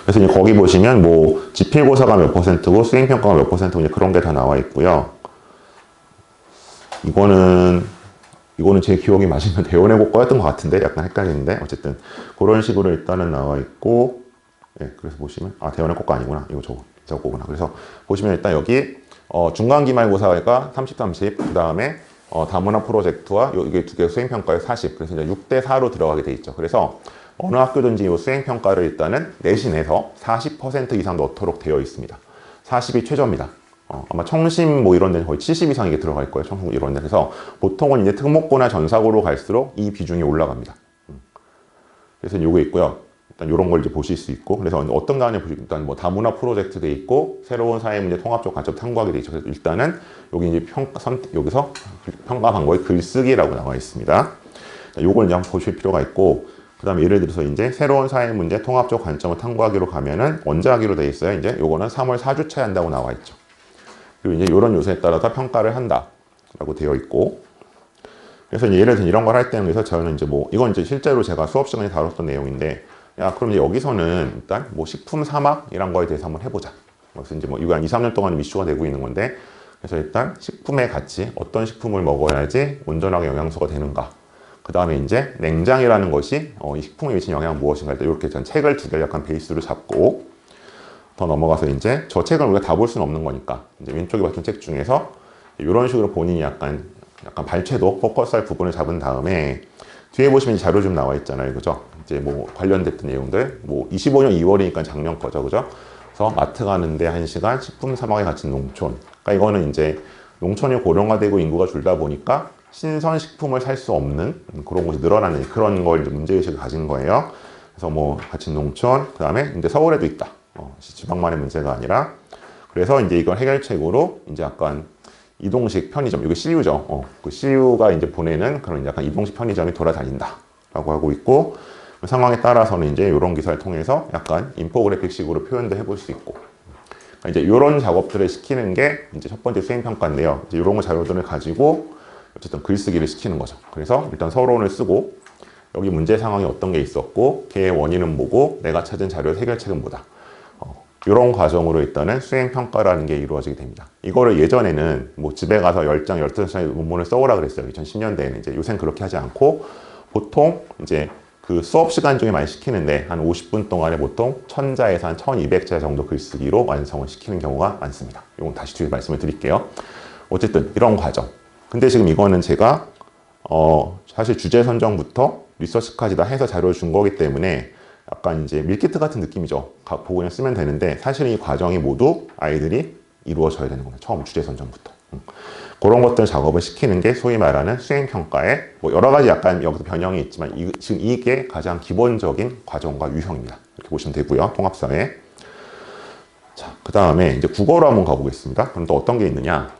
그래서 이제 거기 보시면 뭐 지필고사가 몇 %고 수행평가가 몇 %고 이제 그런 게 다 나와 있고요. 이거는 제 기억이 맞으면 대원해고 거였던 것 같은데 약간 헷갈리는데 어쨌든 그런 식으로 일단은 나와 있고, 그래서 보시면 대원해고 거 아니구나. 이거 저거구나. 그래서 보시면 일단 여기 중간 기말고사가 30, 30, 그 다음에 다문화 프로젝트와 이게 두 개 수행평가에 40, 그래서 이제 6대 4로 들어가게 돼 있죠. 그래서 어느 학교든지 이 수행평가를 일단은 내신에서 40% 이상 넣도록 되어 있습니다. 40이 최저입니다. 아마 청심 뭐 이런 데는 거의 70 이상 이게 들어갈 거예요. 청심 이런 데. 그래서 보통은 이제 특목고나 전사고로 갈수록 이 비중이 올라갑니다. 그래서 요게 있고요. 일단 이런 걸 이제 보실 수 있고, 그래서 어떤 거 보시면 일단 뭐 다문화 프로젝트 돼 있고, 새로운 사회문제 통합적 관점 탐구하게 돼 있죠. 그래서 일단은 여기 이제 여기서 평가 방법이 글쓰기라고 나와 있습니다. 요걸 이제 한번 보실 필요가 있고, 그 다음에 예를 들어서 이제 새로운 사회문제 통합적 관점을 탐구하기로 가면은 언제 하기로 돼 있어요. 이제 요거는 3월 4주차에 한다고 나와 있죠. 그리고 이제 이런 요소에 따라서 평가를 한다라고 되어 있고, 그래서 이제 예를 들어 이런 걸 할 때는 그래서 저는 이제 뭐 이건 이제 실제로 제가 수업 시간에 다뤘던 내용인데, 그럼 이제 여기서는 일단 뭐 식품 사막이란 거에 대해서 한번 해보자. 그래서 이제 뭐 이거 한 2, 3년 동안 이슈가 되고 있는 건데, 그래서 일단 식품의 가치, 어떤 식품을 먹어야지 온전하게 영양소가 되는가. 그 다음에 이제 냉장이라는 것이 이 식품에 미치는 영향은 무엇인가. 이렇게 전 책을 두 개를 약간 베이스로 잡고 더 넘어가서 이제 저 책을 우리가 다 볼 수는 없는 거니까 이제 왼쪽에 봤던 책 중에서 이런 식으로 본인이 약간 발췌도 포커스할 부분을 잡은 다음에 뒤에 보시면 자료 좀 나와 있잖아요. 그죠? 이제 뭐 관련됐던 내용들, 뭐 25년 2월이니까 작년 거죠. 그죠? 그래서 마트 가는데 1시간, 식품 사막에 갇힌 농촌. 그러니까 이거는 이제 농촌이 고령화되고 인구가 줄다 보니까 신선식품을 살 수 없는 그런 곳이 늘어나는 그런 걸 이제 문제의식을 가진 거예요. 그래서 뭐 갇힌 농촌, 그 다음에 이제 서울에도 있다. 지방만의 문제가 아니라. 그래서 이제 이걸 해결책으로 이제 약간 이동식 편의점, 이게 CU죠. 그 CU가 이제 보내는 그런 약간 이동식 편의점이 돌아다닌다. 라고 하고 있고, 그 상황에 따라서는 이제 이런 기사를 통해서 약간 인포그래픽식으로 표현도 해볼 수 있고. 그러니까 이제 이런 작업들을 시키는 게 이제 첫 번째 수행평가인데요. 이제 이런 자료들을 가지고 어쨌든 글쓰기를 시키는 거죠. 그래서 일단 서론을 쓰고, 여기 문제 상황이 어떤 게 있었고, 걔의 원인은 뭐고, 내가 찾은 자료의 해결책은 뭐다. 이런 과정으로 일단은 수행평가라는 게 이루어지게 됩니다. 이거를 예전에는 뭐 집에 가서 10장, 15장의 논문을 써오라 그랬어요. 2010년대에는. 이제 요새는 그렇게 하지 않고 보통 이제 그 수업 시간 중에 많이 시키는데 한 50분 동안에 보통 1000자에서 한 1200자 정도 글쓰기로 완성을 시키는 경우가 많습니다. 이건 다시 뒤에 말씀을 드릴게요. 어쨌든 이런 과정. 근데 지금 이거는 제가 사실 주제 선정부터 리서치까지 다 해서 자료를 준 거기 때문에 약간 이제 밀키트 같은 느낌이죠. 보고 그냥 쓰면 되는데 사실 이 과정이 모두 아이들이 이루어져야 되는 겁니다. 처음 주제 선정부터. 그런 것들 작업을 시키는 게 소위 말하는 수행평가의 뭐 여러 가지 약간 여기서 변형이 있지만 지금 이게 가장 기본적인 과정과 유형입니다. 이렇게 보시면 되고요. 통합사회. 자, 그 다음에 이제 국어로 한번 가보겠습니다. 그럼 또 어떤 게 있느냐.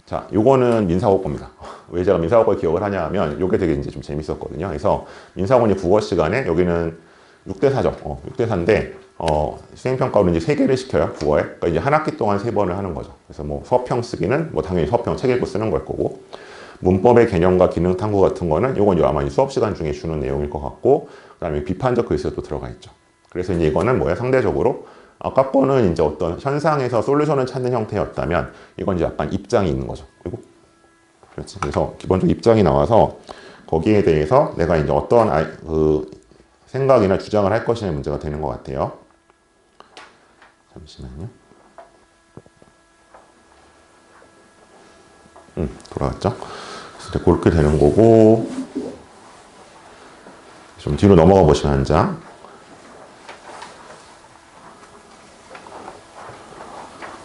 자, 요거는 민사고입니다. 왜 제가 민사고를 기억을 하냐 하면 요게 되게 이제 좀 재밌었거든요. 그래서 민사고는 국어 시간에 여기는 6대 4죠. 6대 4인데 수행평가로 이제 3개를 시켜요. 국어에. 그러니까 이제 한 학기 동안 3번을 하는 거죠. 그래서 뭐 서평 쓰기는 뭐 당연히 서평 책 읽고 쓰는 걸 거고 문법의 개념과 기능 탐구 같은 거는 요건 아마 수업 시간 중에 주는 내용일 것 같고 그다음에 비판적 글쓰기도 들어가 있죠. 그래서 이제 이거는 뭐야 상대적으로 아까 거는 이제 어떤 현상에서 솔루션을 찾는 형태였다면 이건 이제 약간 입장이 있는 거죠. 그리고 그렇지. 그래서 기본적으로 입장이 나와서 거기에 대해서 내가 이제 어떤 생각이나 주장을 할 것이냐의 문제가 되는 것 같아요. 잠시만요. 돌아왔죠? 그래서 그렇게 되는 거고 좀 뒤로 넘어가 보시면 한 장.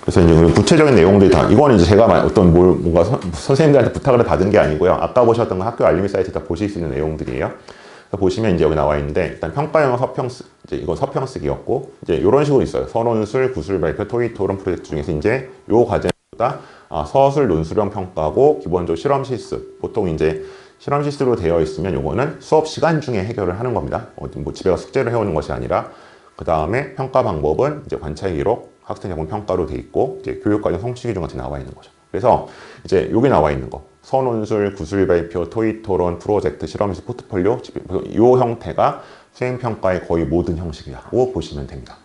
그래서 이제 구체적인 내용들이 다 이거는 이제 제가 어떤 뭔가 선생님들한테 부탁을 받은 게 아니고요. 아까 보셨던 학교 알림이 사이트에 다 보실 수 있는 내용들이에요. 보시면 이제 여기 나와 있는데 일단 평가형 서평 이제 이건 서평 쓰기였고 이제 이런 식으로 있어요. 서론술, 구술 발표, 토익 토론 프로젝트 중에서 이제 요 과제보다 서술 논술형 평가고 기본적으로 실험 실습 보통 이제 실험 실습으로 되어 있으면 요거는 수업 시간 중에 해결을 하는 겁니다. 뭐 집에 가 숙제를 해오는 것이 아니라 그 다음에 평가 방법은 이제 관찰 기록, 학생 작품 평가로 돼 있고 이제 교육과정 성취 기준 같이 나와 있는 거죠. 그래서 이제 여기 나와 있는 거. 서논술, 구술 발표, 토익 토론, 프로젝트, 실험실, 포트폴리오 이 형태가 수행평가의 거의 모든 형식이라고 보시면 됩니다.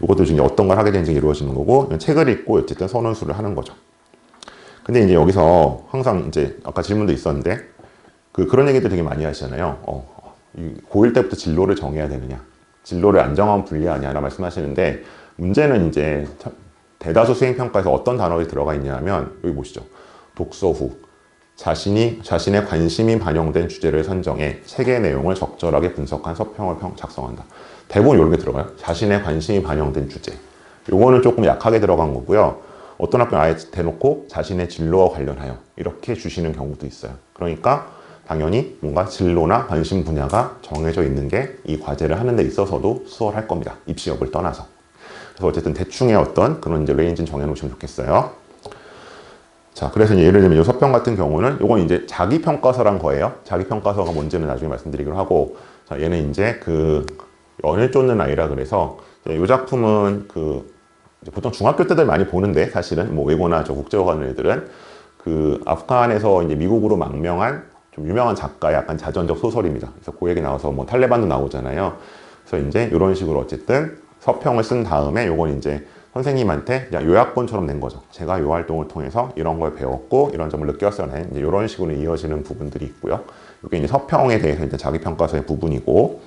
이것도 중에 어떤 걸 하게 되는지 이루어지는 거고 책을 읽고 어쨌든 서논술을 하는 거죠. 근데 이제 여기서 항상 이제 아까 질문도 있었는데 그런 얘기들 되게 많이 하시잖아요. 고1 때부터 진로를 정해야 되느냐, 진로를 안정하면 불리하냐라고 말씀하시는데 문제는 이제 대다수 수행평가에서 어떤 단어들이 들어가 있냐면 여기 보시죠. 독서 후 자신의 관심이 반영된 주제를 선정해 책의 내용을 적절하게 분석한 서평을 작성한다. 대부분 이런 게 들어가요. 자신의 관심이 반영된 주제. 요거는 조금 약하게 들어간 거고요. 어떤 학교는 아예 대놓고 자신의 진로와 관련하여 이렇게 주시는 경우도 있어요. 그러니까 당연히 뭔가 진로나 관심 분야가 정해져 있는 게 이 과제를 하는 데 있어서도 수월할 겁니다. 입시 여부를 떠나서. 그래서 어쨌든 대충의 어떤 그런 이제 레인지는 정해놓으시면 좋겠어요. 자, 그래서 이제 예를 들면 이 서평 같은 경우는 이건 이제 자기평가서란 거예요. 자기평가서가 뭔지는 나중에 말씀드리기로 하고, 자, 얘는 이제 연을 쫓는 아이라 그래서 이 작품은 이제 보통 중학교 때들 많이 보는데 사실은 뭐 외고나 국제어 가는 애들은 아프간에서 이제 미국으로 망명한 좀 유명한 작가의 약간 자전적 소설입니다. 그래서 그 얘기 나와서 뭐 탈레반도 나오잖아요. 그래서 이제 이런 식으로 어쨌든 서평을 쓴 다음에 요건 이제 선생님한테 그냥 요약본처럼 낸 거죠. 제가 요 활동을 통해서 이런 걸 배웠고 이런 점을 느꼈어요. 이제 이런 식으로 이어지는 부분들이 있고요. 이게 이제 서평에 대해서 이제 자기평가서의 부분이고,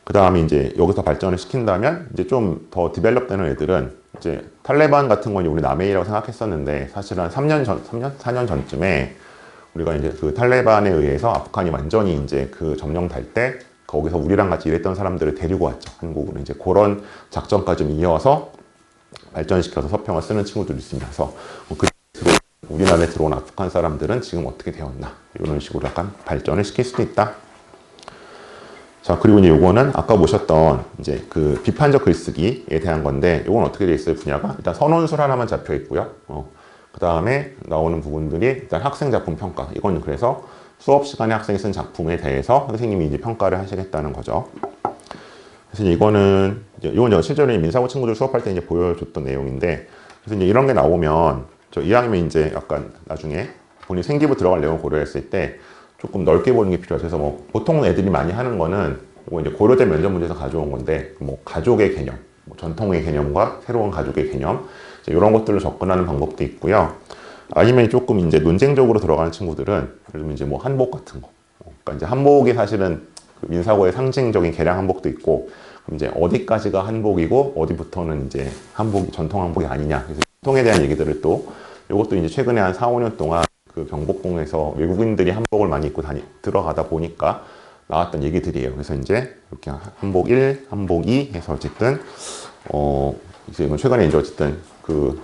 그 다음에 이제 여기서 발전을 시킨다면 이제 좀 더 디벨롭되는 애들은 이제 탈레반 같은 건 우리 남해이라고 생각했었는데 사실 한 4년 전쯤에 우리가 이제 탈레반에 의해서 아프간이 완전히 이제 점령될 때 거기서 우리랑 같이 일했던 사람들을 데리고 왔죠. 한국으로. 이제 그런 작전까지 좀 이어서 발전시켜서 서평을 쓰는 친구들이 있습니다. 그래서 우리나라에 들어온 아프간 사람들은 지금 어떻게 되었나 이런 식으로 약간 발전을 시킬 수도 있다. 자, 그리고 이제 요거는 아까 보셨던 이제 비판적 글쓰기에 대한 건데 요건 어떻게 돼 있어요? 분야가 일단 선원술 하나만 잡혀 있고요. 그 다음에 나오는 부분들이 일단 학생 작품 평가. 이건 그래서 수업 시간에 학생이 쓴 작품에 대해서 선생님이 이제 평가를 하시겠다는 거죠. 그래서 이건 실제로 민사고 친구들 수업할 때 이제 보여줬던 내용인데, 그래서 이제 이런 게 나오면 저 2학년이 이제 약간 나중에 본인 생기부 들어갈 내용을 고려했을 때 조금 넓게 보는 게 필요하죠. 그래서 보통 애들이 많이 하는 거는 이거 이제 고려대 면접 문제에서 가져온 건데 가족의 개념, 뭐 전통의 개념과 새로운 가족의 개념, 이런 것들로 접근하는 방법도 있고요. 아니면 조금 이제 논쟁적으로 들어가는 친구들은, 예를 들면 이제 뭐 한복 같은 거. 그러니까 이제 한복이 사실은 그 민사고의 상징적인 개량 한복도 있고, 그럼 이제 어디까지가 한복이고, 어디부터는 이제 한복, 전통 한복이 아니냐. 그래서 전통에 대한 얘기들을 또, 이것도 이제 최근에 한 4, 5년 동안 그 경복궁에서 외국인들이 한복을 많이 입고 들어가다 보니까 나왔던 얘기들이에요. 그래서 이제 이렇게 한복 1, 한복 2 해서 어쨌든, 이제 최근에 이제 어쨌든 그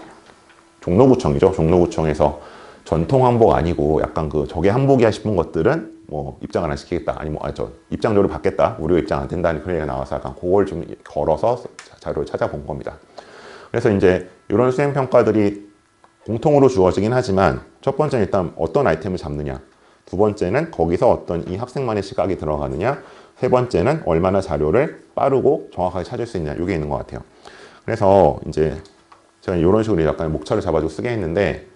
종로구청이죠. 종로구청에서 전통 한복 아니고 약간 그 저게 한복이야 싶은 것들은 뭐 입장을 안 시키겠다. 아니 뭐 입장료를 받겠다. 무료 입장 안 된다는 그런 얘기가 나와서 약간 그걸 좀 걸어서 자료를 찾아본 겁니다. 그래서 이제 이런 수행평가들이 공통으로 주어지긴 하지만 첫 번째는 일단 어떤 아이템을 잡느냐. 두 번째는 거기서 어떤 이 학생만의 시각이 들어가느냐. 세 번째는 얼마나 자료를 빠르고 정확하게 찾을 수 있냐. 이게 있는 것 같아요. 그래서 이제 제가 이런 식으로 약간 목차를 잡아주고 쓰게 했는데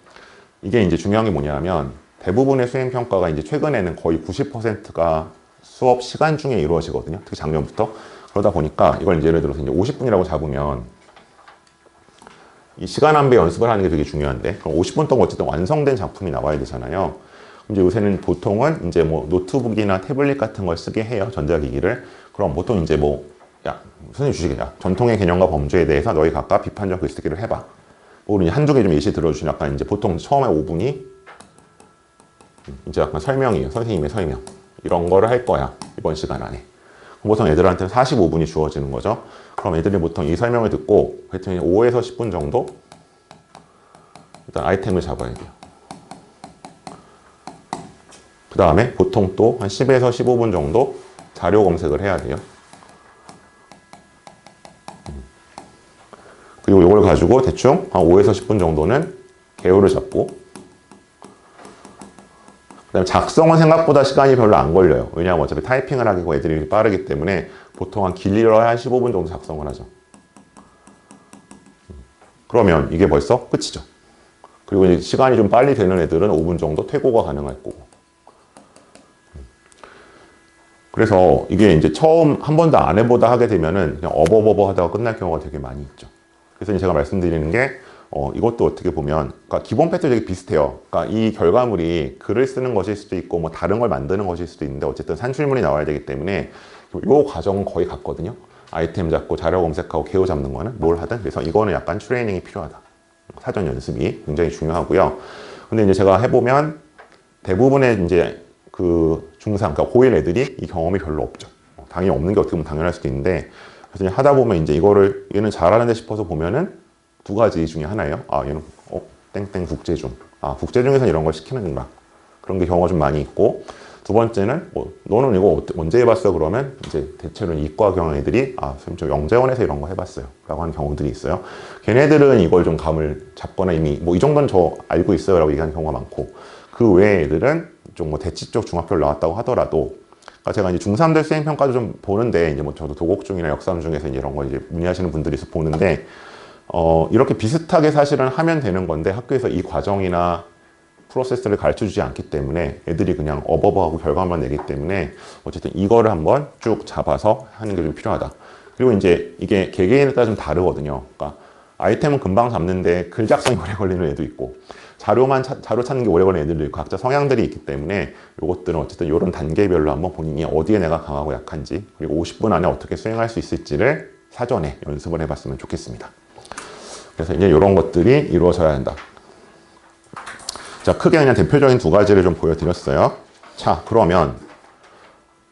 이게 이제 중요한 게 뭐냐면 대부분의 수행평가가 이제 최근에는 거의 90%가 수업 시간 중에 이루어지거든요. 특히 작년부터. 그러다 보니까 이걸 이제 예를 들어서 이제 50분이라고 잡으면 이 시간 안배 연습을 하는 게 되게 중요한데 그럼 50분 동안 어쨌든 완성된 작품이 나와야 되잖아요. 이제 요새는 보통은 이제 뭐 노트북이나 태블릿 같은 걸 쓰게 해요. 전자기기를. 그럼 보통 이제 뭐 야, 선생님 주시겠냐. 전통의 개념과 범죄에 대해서 너희 각각 비판적 글쓰기를 해봐. 우리 한두 개 좀 예시 들어주시면 약간 이제 보통 처음에 5분이 이제 약간 설명이에요. 선생님의 설명. 이런 거를 할 거야. 이번 시간 안에. 보통 애들한테는 45분이 주어지는 거죠. 그럼 애들이 보통 이 설명을 듣고 하여튼 5에서 10분 정도 일단 아이템을 잡아야 돼요. 그 다음에 보통 또 한 10에서 15분 정도 자료 검색을 해야 돼요. 그리고 이걸 가지고 대충 한 5에서 10분 정도는 개요를 잡고 그 다음에 작성은 생각보다 시간이 별로 안 걸려요. 왜냐하면 어차피 타이핑을 하기고 애들이 빠르기 때문에 보통 한 길어야 한 15분 정도 작성을 하죠. 그러면 이게 벌써 끝이죠. 그리고 이제 시간이 좀 빨리 되는 애들은 5분 정도 퇴고가 가능할 거고. 그래서 이게 이제 처음 한 번도 안 해보다 하게 되면은 그냥 어버버버 하다가 끝날 경우가 되게 많이 있죠. 그래서 제가 말씀드리는 게 이것도 어떻게 보면 그러니까 기본 패턴이 되게 비슷해요. 그러니까 이 결과물이 글을 쓰는 것일 수도 있고 뭐 다른 걸 만드는 것일 수도 있는데 어쨌든 산출물이 나와야 되기 때문에 이 과정은 거의 같거든요. 아이템 잡고 자료 검색하고 개요 잡는 거는 뭘 하든. 그래서 이거는 약간 트레이닝이 필요하다. 사전 연습이 굉장히 중요하고요. 근데 이제 제가 해보면 대부분의 이제 그 중3, 그러니까 고1 애들이 이 경험이 별로 없죠. 당연히 없는 게 어떻게 보면 당연할 수도 있는데 그래서 하다 보면 이제 이거를 얘는 잘하는데 싶어서 보면은 두 가지 중에 하나예요. 아, 얘는 땡땡 국제중. 아, 국제중에서는 이런 걸 시키는구나. 그런 게 경우가 좀 많이 있고 두 번째는 뭐 너는 이거 언제 해봤어? 그러면 이제 대체로는 이과 경영 애들이 아, 선생님 저 영재원에서 이런 거 해봤어요. 라고 하는 경우들이 있어요. 걔네들은 이걸 좀 감을 잡거나 이미 뭐 이 정도는 저 알고 있어요. 라고 얘기하는 경우가 많고 그 외에 애들은 좀 뭐 대치 쪽 중학교를 나왔다고 하더라도 그러니까 제가 이제 중3들 수행평가도 좀 보는데 이제 뭐 저도 도곡중이나 역삼 중에서 이제 이런 거 이제 문의하시는 분들이 있어 보는데 이렇게 비슷하게 사실은 하면 되는 건데 학교에서 이 과정이나 프로세스를 가르쳐 주지 않기 때문에 애들이 그냥 어버버하고 결과만 내기 때문에 어쨌든 이거를 한번 쭉 잡아서 하는 게 좀 필요하다. 그리고 이제 이게 개개인에 따라 좀 다르거든요. 그러니까 아이템은 금방 잡는데 글 작성이 오래 걸리는 애도 있고 자료 찾는 게 오래 걸리는 애들도 있고 각자 성향들이 있기 때문에 이것들은 어쨌든 이런 단계별로 한번 본인이 어디에 내가 강하고 약한지 그리고 50분 안에 어떻게 수행할 수 있을지를 사전에 연습을 해봤으면 좋겠습니다. 그래서 이제 이런 것들이 이루어져야 한다. 자, 크게 그냥 대표적인 두 가지를 좀 보여드렸어요. 자, 그러면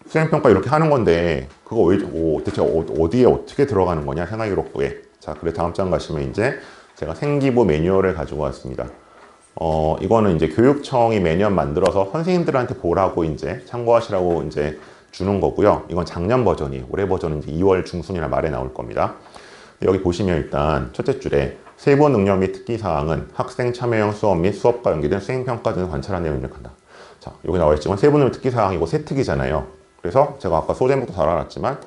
수행평가 이렇게 하는 건데 그거 왜, 대체 어디에 어떻게 들어가는 거냐 생활기록부에. 자, 그래 다음 장 가시면 이제 제가 생기부 매뉴얼을 가지고 왔습니다. 이거는 이제 교육청이 매년 만들어서 선생님들한테 보라고 이제 참고하시라고 이제 주는 거고요. 이건 작년 버전이에요. 올해 버전은 이제 2월 중순이나 말에 나올 겁니다. 여기 보시면 일단 첫째 줄에 세부 능력 및 특기 사항은 학생 참여형 수업 및 수업과 연계된 수행평가 등을 관찰한 내용을 입력한다. 자, 여기 나와 있지만 세부 능력 특기 사항이고 세 특이잖아요. 그래서 제가 아까 소제목도 달아놨지만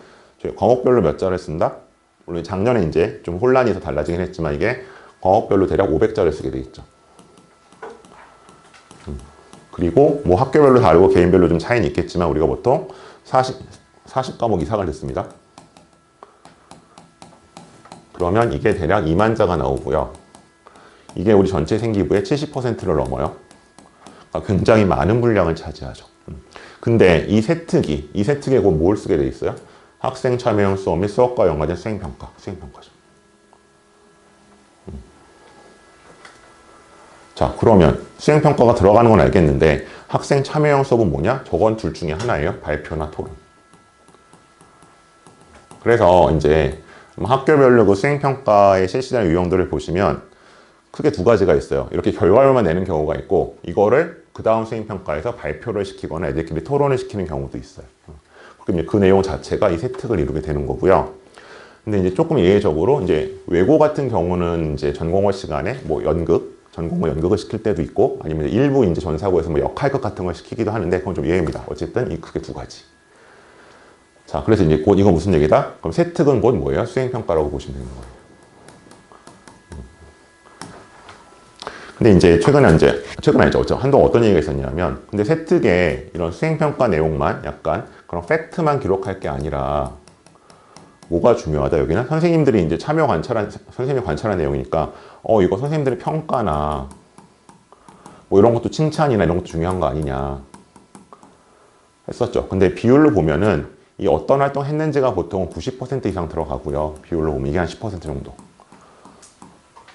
저희 과목별로 몇 자를 쓴다. 물론 작년에 이제 좀 혼란이 있어 달라지긴 했지만 이게 과목별로 대략 500자를 쓰게 돼 있죠. 그리고 뭐 학교별로 다르고 개인별로 좀 차이는 있겠지만 우리가 보통 40과목 이상을 듣습니다. 그러면 이게 대략 2만 자가 나오고요. 이게 우리 전체 생기부의 70%를 넘어요. 그러니까 굉장히 많은 분량을 차지하죠. 근데 이 세특에 곧 뭘 쓰게 돼 있어요? 학생 참여형 수업 및 수업과 연관된 수행평가죠. 자, 그러면 수행평가가 들어가는 건 알겠는데 학생 참여형 수업은 뭐냐? 저건 둘 중에 하나예요. 발표나 토론. 그래서 이제 학교별로 그 수행평가의 실시되는 유형들을 보시면 크게 두 가지가 있어요. 이렇게 결과물만 내는 경우가 있고 이거를 그 다음 수행평가에서 발표를 시키거나 애들끼리 토론을 시키는 경우도 있어요. 그럼 그 내용 자체가 이 세특을 이루게 되는 거고요. 근데 이제 조금 예외적으로 이제 외고 같은 경우는 이제 전공어 시간에 뭐 전공어 연극을 시킬 때도 있고 아니면 일부 이제 전사고에서 뭐 역할극 같은 걸 시키기도 하는데 그건 좀 예외입니다. 어쨌든 이 크게 두 가지. 자, 그래서 이제 곧 이건 무슨 얘기다? 그럼 세특은 곧 뭐예요? 수행평가라고 보시면 되는 거예요. 근데 이제 최근에 아니죠. 한동안 어떤 얘기가 있었냐면, 근데 세특에 이런 수행평가 내용만 약간 그런 팩트만 기록할 게 아니라 뭐가 중요하다. 여기는 선생님들이 이제 선생님이 관찰한 내용이니까, 이거 선생님들의 평가나 뭐 이런 것도 칭찬이나 이런 것도 중요한 거 아니냐 했었죠. 근데 비율로 보면은 이 어떤 활동 했는지가 보통 90% 이상 들어가고요. 비율로 보면 이게 한 10% 정도.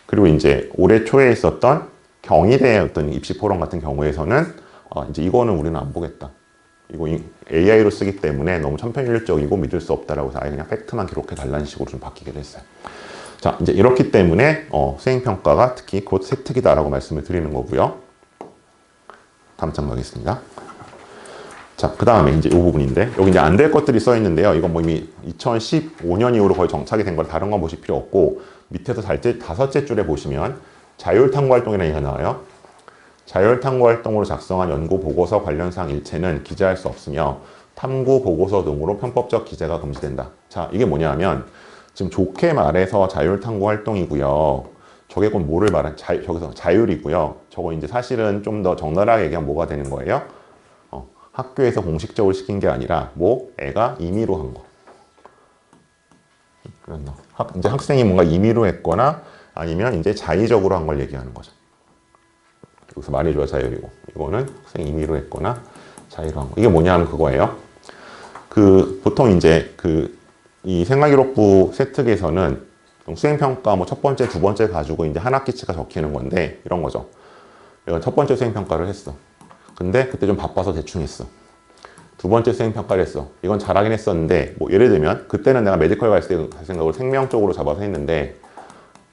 그리고 이제 올해 초에 있었던 경희대 어떤 입시 포럼 같은 경우에서는 이제 이거는 우리는 안 보겠다. 이거 AI로 쓰기 때문에 너무 천편일률적이고 믿을 수 없다라고 해서 아예 그냥 팩트만 기록해 달라는 식으로 좀 바뀌게 됐어요. 자, 이제 이렇기 때문에 수행평가가 특히 곧 세특이다라고 말씀을 드리는 거고요. 다음 장 가겠습니다. 자, 그 다음에 이제 이 부분인데 여기 이제 안 될 것들이 써 있는데요. 이건 뭐 이미 2015년 이후로 거의 정착이 된 걸 다른 건 보실 필요 없고 밑에서 다섯째 줄에 보시면 자율탐구 활동이라는 얘기가 나와요. 자율탐구 활동으로 작성한 연구 보고서 관련 사항 일체는 기재할 수 없으며 탐구 보고서 등으로 편법적 기재가 금지된다. 자, 이게 뭐냐면 지금 좋게 말해서 자율탐구 활동이고요. 저게 곧 뭐를 저기서 자율이고요. 저거 이제 사실은 좀 더 적나라하게 얘기하면 뭐가 되는 거예요? 학교에서 공식적으로 시킨 게 아니라 뭐 애가 임의로 한 거. 이제 학생이 뭔가 임의로 했거나 아니면 이제 자의적으로 한 걸 얘기하는 거죠. 여기서 말해줘야 자율이고 이거는 학생이 임의로 했거나 자의로 한 거. 이게 뭐냐 하면 그거예요. 보통 이제 이 생활기록부 세특에서는 수행평가 뭐 첫 번째, 두 번째 가지고 이제 한 학기치가 적히는 건데 이런 거죠. 내가 첫 번째 수행평가를 했어. 근데 그때 좀 바빠서 대충 했어. 두 번째 수행평가를 했어. 이건 잘하긴 했었는데 뭐 예를 들면 그때는 내가 메디컬 갈 생각을 생명적으로 잡아서 했는데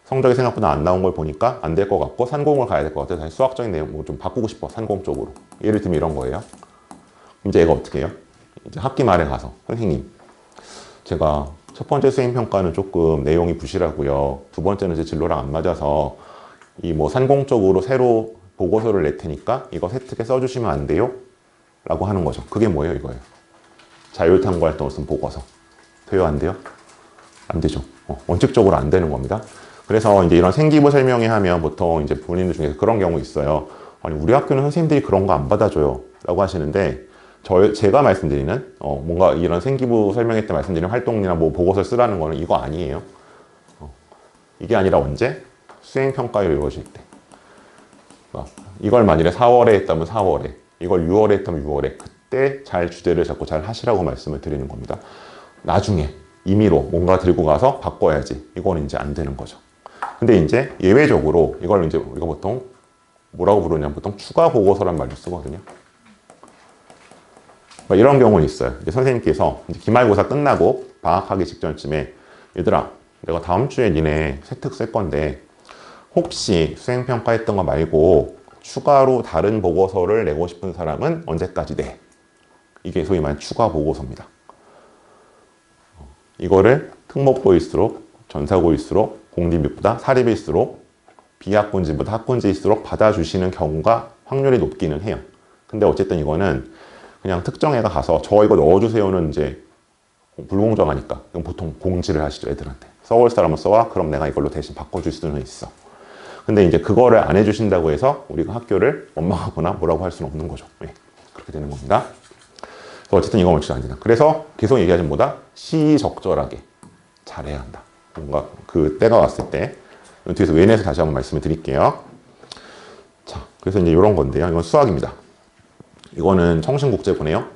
성적이 생각보다 안 나온 걸 보니까 안 될 것 같고 산공을 가야 될 것 같아. 다시 수학적인 내용 뭐 좀 바꾸고 싶어. 산공 쪽으로. 예를 들면 이런 거예요. 이제 얘가 어떻게 해요? 이제 학기 말에 가서 선생님 제가 첫 번째 수행평가는 조금 내용이 부실하고요. 두 번째는 제 진로랑 안 맞아서 이 뭐 산공 쪽으로 새로 보고서를 낼 테니까 이거 세특에 써주시면 안 돼요? 라고 하는 거죠. 그게 뭐예요? 이거예요. 자율탐구 활동을 쓴 보고서. 돼요? 안 돼요? 안 되죠. 원칙적으로 안 되는 겁니다. 그래서 이제 이런 생기부 설명회 하면 보통 이제 본인들 중에 그런 경우 있어요. 아니, 우리 학교는 선생님들이 그런 거 안 받아줘요. 라고 하시는데, 제가 말씀드리는, 뭔가 이런 생기부 설명회 때 말씀드리는 활동이나 뭐 보고서를 쓰라는 거는 이거 아니에요. 이게 아니라 언제? 수행평가를 이루어질 때. 이걸 만일에 4월에 했다면 4월에, 이걸 6월에 했다면 6월에, 그때 잘 주제를 잡고 잘 하시라고 말씀을 드리는 겁니다. 나중에 임의로 뭔가 들고 가서 바꿔야지. 이거는 이제 안 되는 거죠. 근데 이제 예외적으로 이걸 이제 우리가 보통 뭐라고 부르냐면 보통 추가 보고서란 말을 쓰거든요. 이런 경우는 있어요. 이제 선생님께서 이제 기말고사 끝나고 방학하기 직전쯤에 얘들아, 내가 다음 주에 니네 세특 쓸 건데 혹시 수행평가했던 거 말고 추가로 다른 보고서를 내고 싶은 사람은 언제까지 내? 이게 소위 말하는 추가 보고서입니다. 이거를 특목고일수록, 전사고일수록, 공립일보다 사립일수록, 비학군지보다 학군지일수록 받아주시는 경우가 확률이 높기는 해요. 근데 어쨌든 이거는 그냥 특정 애가 가서 저 이거 넣어주세요는 이제 불공정하니까 그럼 보통 공지를 하시죠, 애들한테. 써올 사람은 써와. 그럼 내가 이걸로 대신 바꿔줄 수는 있어. 근데 이제 그거를 안 해주신다고 해서 우리가 학교를 원망하거나 뭐라고 할 수는 없는 거죠. 네, 그렇게 되는 겁니다. 어쨌든 이건 원칙 안 된다. 그래서 계속 얘기하지 뭐다? 시의적절하게 잘해야 한다. 뭔가 그 때가 왔을 때. 뒤에서 웬에서 다시 한번 말씀을 드릴게요. 자, 그래서 이제 이런 건데요. 이건 수학입니다. 이거는 청신국제고네요.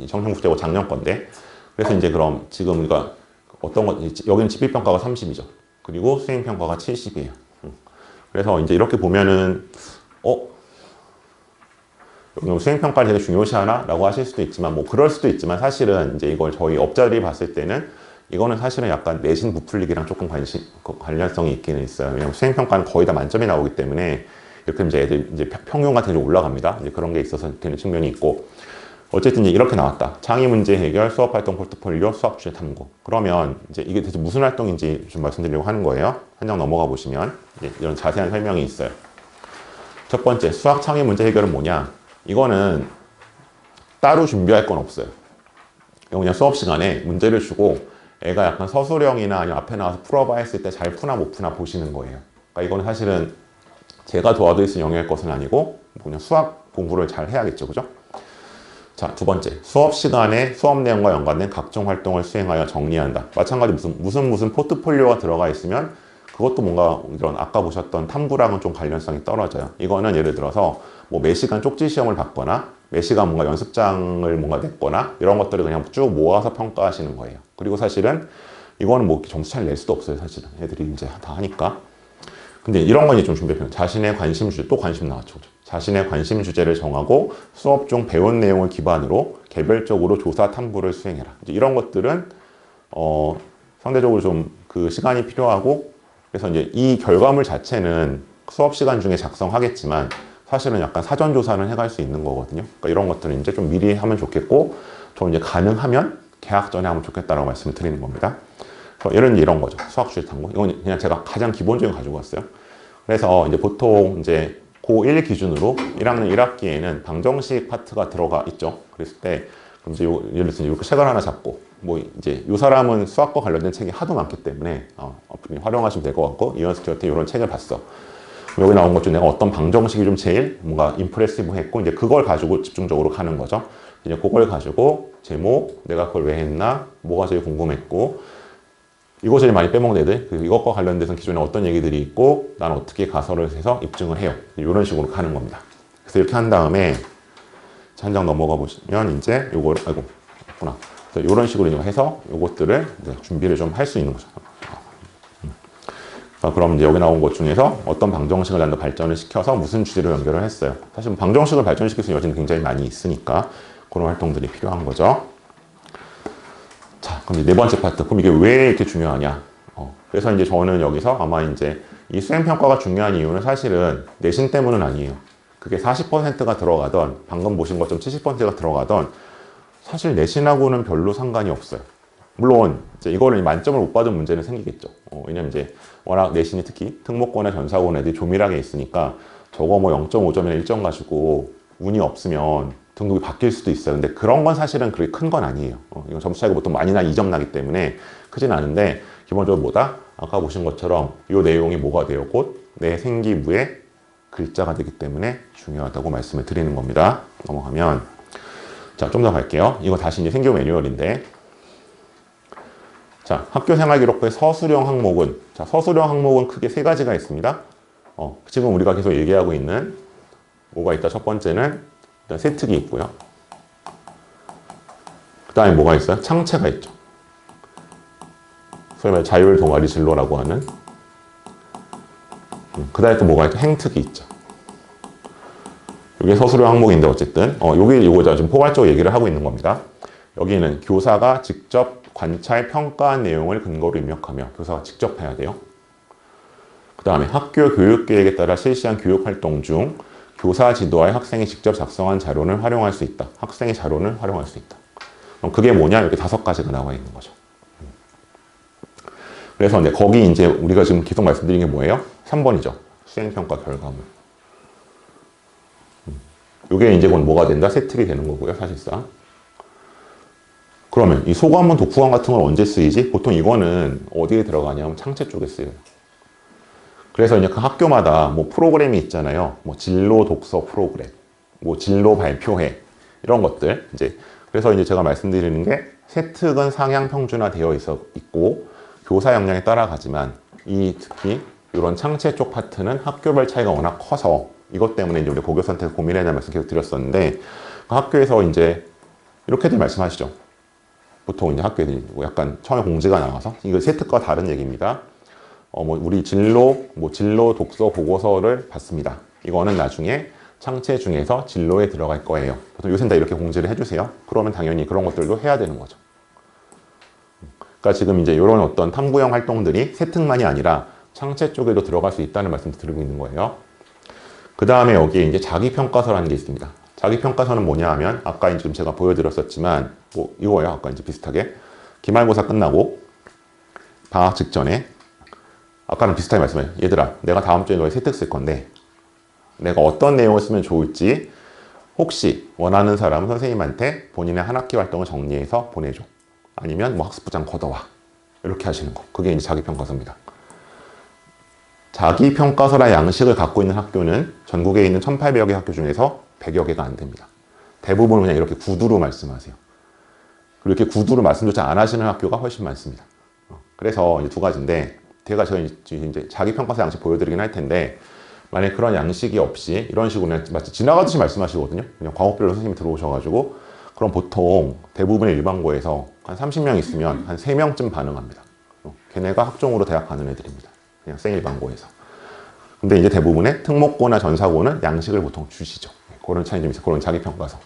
청신국제고 작년 건데. 그래서 이제 그럼 지금 우리가 어떤 거, 여기는 집필평가가 30이죠. 그리고 수행평가가 70이에요. 그래서 이제 이렇게 보면은, 수행평가를 되게 중요시하나? 라고 하실 수도 있지만, 뭐, 그럴 수도 있지만, 사실은 이제 이걸 저희 업자들이 봤을 때는, 이거는 사실은 약간 내신 부풀리기랑 조금 관련성이 있기는 있어요. 왜냐면 수행평가는 거의 다 만점이 나오기 때문에, 이렇게 이제 애들 이제 평균 같은 게 올라갑니다. 이제 그런 게 있어서 되는 측면이 있고, 어쨌든 이제 이렇게 나왔다. 창의 문제 해결, 수업 활동 포트폴리오, 수학 주제 탐구. 그러면 이제 이게 대체 무슨 활동인지 좀 말씀드리려고 하는 거예요. 한 장 넘어가 보시면, 이제 이런 자세한 설명이 있어요. 첫 번째, 수학 창의 문제 해결은 뭐냐? 이거는 따로 준비할 건 없어요. 이거 그냥 수업 시간에 문제를 주고 애가 약간 서술형이나 아니면 앞에 나와서 풀어봐 했을 때 잘 푸나 못 푸나 보시는 거예요. 그러니까 이거는 사실은 제가 도와드릴 수 있는 영역의 것은 아니고 그냥 수학 공부를 잘 해야겠죠. 그죠? 자, 두 번째. 수업 시간에 수업 내용과 연관된 각종 활동을 수행하여 정리한다. 마찬가지 무슨 포트폴리오가 들어가 있으면 그것도 뭔가 이런 아까 보셨던 탐구랑은 좀 관련성이 떨어져요. 이거는 예를 들어서 뭐 매 시간 쪽지 시험을 받거나 매 시간 뭔가 연습장을 뭔가 냈거나 이런 것들을 그냥 쭉 모아서 평가하시는 거예요. 그리고 사실은 이거는 뭐 점수 잘 낼 수도 없어요. 사실은 애들이 이제 다 하니까. 근데 이런 건 이제 좀 준비해요. 자신의 관심 주제, 또 관심 나왔죠. 자신의 관심 주제를 정하고 수업 중 배운 내용을 기반으로 개별적으로 조사 탐구를 수행해라. 이제 이런 것들은 상대적으로 좀 그 시간이 필요하고 그래서 이제 이 결과물 자체는 수업 시간 중에 작성하겠지만 사실은 약간 사전 조사를 해갈 수 있는 거거든요. 그러니까 이런 것들은 이제 좀 미리 하면 좋겠고, 좀 이제 가능하면 개학 전에 하면 좋겠다라고 말씀을 드리는 겁니다. 예를 들어 이런 거죠. 수학 주제 탐구. 이건 그냥 제가 가장 기본적인 거 가지고 왔어요. 그래서 이제 보통 이제 고1 기준으로 1학년 1학기에는 방정식 파트가 들어가 있죠. 그랬을 때, 그럼 이제 예를 들어서 이렇게 책을 하나 잡고, 뭐 이제 이 사람은 수학과 관련된 책이 하도 많기 때문에 활용하시면 될 것 같고, 이현수 같은 이런 책을 봤어. 여기 나온 것 중에 내가 어떤 방정식이 좀 제일 뭔가 임프레시브 했고, 이제 그걸 가지고 집중적으로 가는 거죠. 이제 그걸 가지고 제목, 내가 그걸 왜 했나, 뭐가 제일 궁금했고, 이거 제일 많이 빼먹는 애들, 이것과 관련돼서 기존에 어떤 얘기들이 있고, 난 어떻게 가설을 해서 입증을 해요. 이런 식으로 가는 겁니다. 그래서 이렇게 한 다음에, 한 장 넘어가 보시면, 이제 요거를, 아이고, 없구나. 이런 식으로 해서 요것들을 이제 준비를 좀 할 수 있는 거죠. 그럼 이제 여기 나온 것 중에서 어떤 방정식을 난 더 발전을 시켜서 무슨 주제로 연결을 했어요. 사실 방정식을 발전시킬 수 있는 여지는 굉장히 많이 있으니까 그런 활동들이 필요한 거죠. 자, 그럼 이제 네 번째 파트. 그럼 이게 왜 이렇게 중요하냐? 그래서 이제 저는 여기서 아마 이제 이 수행평가가 중요한 이유는 사실은 내신 때문은 아니에요. 그게 40%가 들어가던, 방금 보신 것처럼 70%가 들어가던, 사실 내신하고는 별로 상관이 없어요. 물론 이제 이거를 만점을 못 받은 문제는 생기겠죠. 왜냐면 이제 워낙 내신이 특히 특목고나 전사고는 애들이 조밀하게 있으니까 저거 뭐 0.5점이나 1점 가지고 운이 없으면 등급이 바뀔 수도 있어요. 근데 그런 건 사실은 그렇게 큰 건 아니에요. 이건 점수 차이가 보통 많이 나 2점 나기 때문에 크진 않은데 기본적으로 뭐다? 아까 보신 것처럼 이 내용이 뭐가 돼요? 곧 내 생기부의 글자가 되기 때문에 중요하다고 말씀을 드리는 겁니다. 넘어가면 자, 좀 더 갈게요. 이거 다시 이제 생기부 매뉴얼인데 자, 학교생활기록부의 서술형 항목은 자, 서술형 항목은 크게 세 가지가 있습니다. 지금 우리가 계속 얘기하고 있는 뭐가 있다? 첫 번째는 일단 세특이 있고요. 그 다음에 뭐가 있어요? 창체가 있죠. 소위 말해 자율 동아리 진로라고 하는 그 다음에 또 뭐가 있죠? 행특이 있죠. 이게 서술형 항목인데 어쨌든 이거죠. 지금 포괄적으로 얘기를 하고 있는 겁니다. 여기는 교사가 직접 관찰, 평가한 내용을 근거로 입력하며 교사가 직접 해야 돼요. 그 다음에 학교 교육계획에 따라 실시한 교육활동 중 교사 지도하에 학생이 직접 작성한 자료를 활용할 수 있다. 학생의 자료를 활용할 수 있다. 그럼 그게 뭐냐? 이렇게 5가지가 나와 있는 거죠. 그래서 이제 거기 이제 우리가 지금 계속 말씀드린 게 뭐예요? 3번이죠. 수행평가 결과물. 이게 이제 곧 뭐가 된다? 세특이 되는 거고요, 사실상. 그러면 이 소관문, 독후감 같은 건 언제 쓰이지? 보통 이거는 어디에 들어가냐면 창체 쪽에 쓰여요. 그래서 이제 그 학교마다 뭐 프로그램이 있잖아요. 뭐 진로 독서 프로그램, 뭐 진로 발표회 이런 것들 그래서 이제 제가 말씀드리는 게 세특은 상향 평준화 되어 있고 교사 역량에 따라가지만 특히 이런 창체 쪽 파트는 학교별 차이가 워낙 커서 이것 때문에 이제 우리 고교 선택 고민해야 될 말씀 계속 드렸었는데 그 학교에서 이제 이렇게들 말씀하시죠. 보통 이제 학교에 뭐 약간 처음에 공지가 나와서 이거 세특과 다른 얘기입니다. 우리 진로 독서 보고서를 받습니다. 이거는 나중에 창체 중에서 진로에 들어갈 거예요. 보통 요새는 다 이렇게 공지를 해주세요. 그러면 당연히 그런 것들도 해야 되는 거죠. 그러니까 지금 이제 이런 어떤 탐구형 활동들이 세특만이 아니라 창체 쪽에도 들어갈 수 있다는 말씀을 드리고 있는 거예요. 그 다음에 여기에 이제 자기평가서라는 게 있습니다. 자기평가서는 뭐냐 하면 아까 지금 제가 보여드렸었지만 뭐 이거예요. 아까 이제 비슷하게 기말고사 끝나고 방학 직전에 아까랑 비슷하게 말씀해요. 얘들아, 내가 다음 주에 너의 세특 쓸 건데 내가 어떤 내용을 쓰면 좋을지 혹시 원하는 사람은 선생님한테 본인의 한 학기 활동을 정리해서 보내줘. 아니면 뭐 학습부장 걷어와. 이렇게 하시는 거. 그게 이제 자기평가서입니다. 자기평가서라 양식을 갖고 있는 학교는 전국에 있는 1,800여 개 학교 중에서 100여 개가 안 됩니다. 대부분은 그냥 이렇게 구두로 말씀하세요. 그리고 이렇게 구두로 말씀조차 안 하시는 학교가 훨씬 많습니다. 그래서 이제 두 가지인데 제가 이제 자기평가서 양식 보여드리긴 할 텐데 만약에 그런 양식이 없이 이런 식으로 그냥 마치 지나가듯이 말씀하시거든요. 그냥 과목별로 선생님이 들어오셔가지고 그럼 보통 대부분의 일반고에서 한 30명 있으면 한 3명쯤 반응합니다. 걔네가 학종으로 대학 가는 애들입니다. 그냥 생일반고에서. 근데 이제 대부분의 특목고나 전사고는 양식을 보통 주시죠. 그런 차이 좀 있어요. 그런 자기평가서.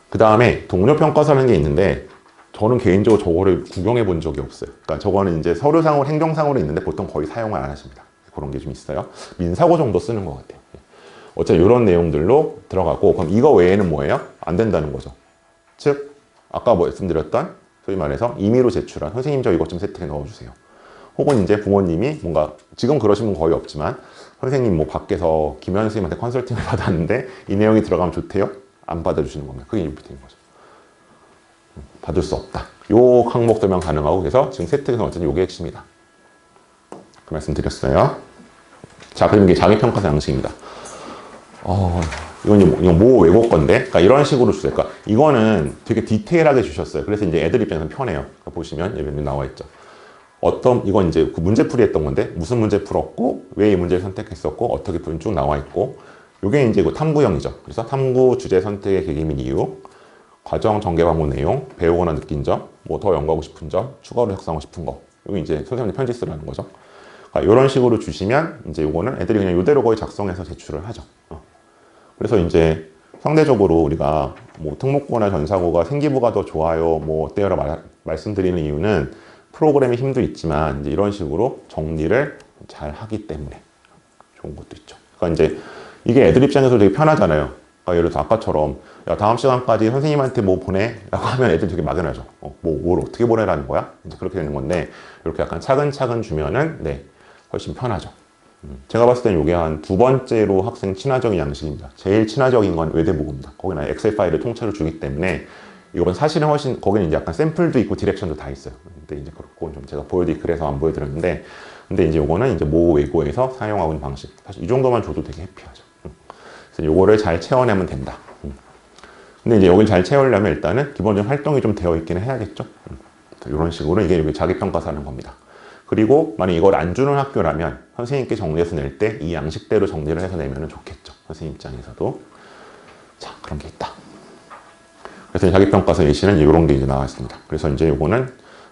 그 다음에 동료평가서라는 게 있는데 저는 개인적으로 저거를 구경해 본 적이 없어요. 그러니까 저거는 이제 서류상으로 행정상으로 있는데 보통 거의 사용을 안 하십니다. 그런 게 좀 있어요. 민사고 정도 쓰는 것 같아요. 어차피 이런 내용들로 들어가고 그럼 이거 외에는 뭐예요? 안 된다는 거죠. 즉 아까 말씀드렸던 소위 말해서 임의로 제출한 선생님 저 이것 좀 세트에 넣어주세요. 혹은 이제 부모님이 뭔가 지금 그러신 분 거의 없지만 선생님 뭐 밖에서 김현 선생님한테 컨설팅을 받았는데 이 내용이 들어가면 좋대요? 안 받아주시는 겁니다. 그게 인풋인 거죠. 받을 수 없다. 요 항목들만 가능하고 그래서 지금 세트에서 어쨌든 요게 핵심이다. 그 말씀 드렸어요. 자, 그럼 이게 자기평가서 양식입니다. 이건 모 외국 건데, 그러니까 이런 식으로 주세요. 그러니까 이거는 되게 디테일하게 주셨어요. 그래서 이제 애들 입장에서는 편해요. 그러니까 보시면 여기 나와 있죠. 이건 이제 그 문제 풀이 했던 건데, 무슨 문제 풀었고, 왜 이 문제를 선택했었고, 어떻게 풀은 쭉 나와 있고, 이게 이제 그 탐구형이죠. 그래서 탐구 주제 선택의 계기 및 이유, 과정 전개 과목 내용, 배우거나 느낀 점, 뭐 더 연구하고 싶은 점, 추가로 작성하고 싶은 거. 이거 이제 선생님 편지 쓰라는 거죠. 그러니까 이런 식으로 주시면 이제 이거는 애들이 그냥 이대로 거의 작성해서 제출을 하죠. 그래서 이제 상대적으로 우리가 뭐 특목고나 전사고가 생기부가 더 좋아요, 뭐 어때요라고 말씀드리는 이유는 프로그램의 힘도 있지만 이제 이런 식으로 정리를 잘 하기 때문에 좋은 것도 있죠. 그러니까 이제 이게 애들 입장에서 되게 편하잖아요. 그러니까 예를 들어서 아까처럼 야, 다음 시간까지 선생님한테 뭐 보내? 라고 하면 애들 되게 막연하죠. 뭘 어떻게 보내라는 거야? 이제 그렇게 되는 건데 이렇게 약간 차근차근 주면은 네, 훨씬 편하죠. 제가 봤을 때는 이게 한 두 번째로 학생 친화적인 양식입니다. 제일 친화적인 건 외대보고입니다. 거기는 엑셀 파일을 통째로 주기 때문에 이건 사실은 훨씬 거기는 이제 약간 샘플도 있고 디렉션도 다 있어요. 근데 이제 그렇고 좀 제가 그래서 안 보여드렸는데 근데 이제 이거는 이제 모 외고에서 사용하고 있는 방식. 사실 이 정도만 줘도 되게 해피하죠. 그래서 이거를 잘 채워내면 된다. 근데 이제 여길 잘 채우려면 일단은 기본적인 활동이 좀 되어 있기는 해야겠죠. 이런 식으로 이게 여기 자기평가서 하는 겁니다. 그리고 만약 이걸 안 주는 학교라면 선생님께 정리해서 낼 때 이 양식대로 정리를 해서 내면 좋겠죠. 선생님 입장에서도. 자, 그런 게 있다. 그래서 자기평가서 예시는 이런 게 이제 나와 있습니다. 그래서 이제 이건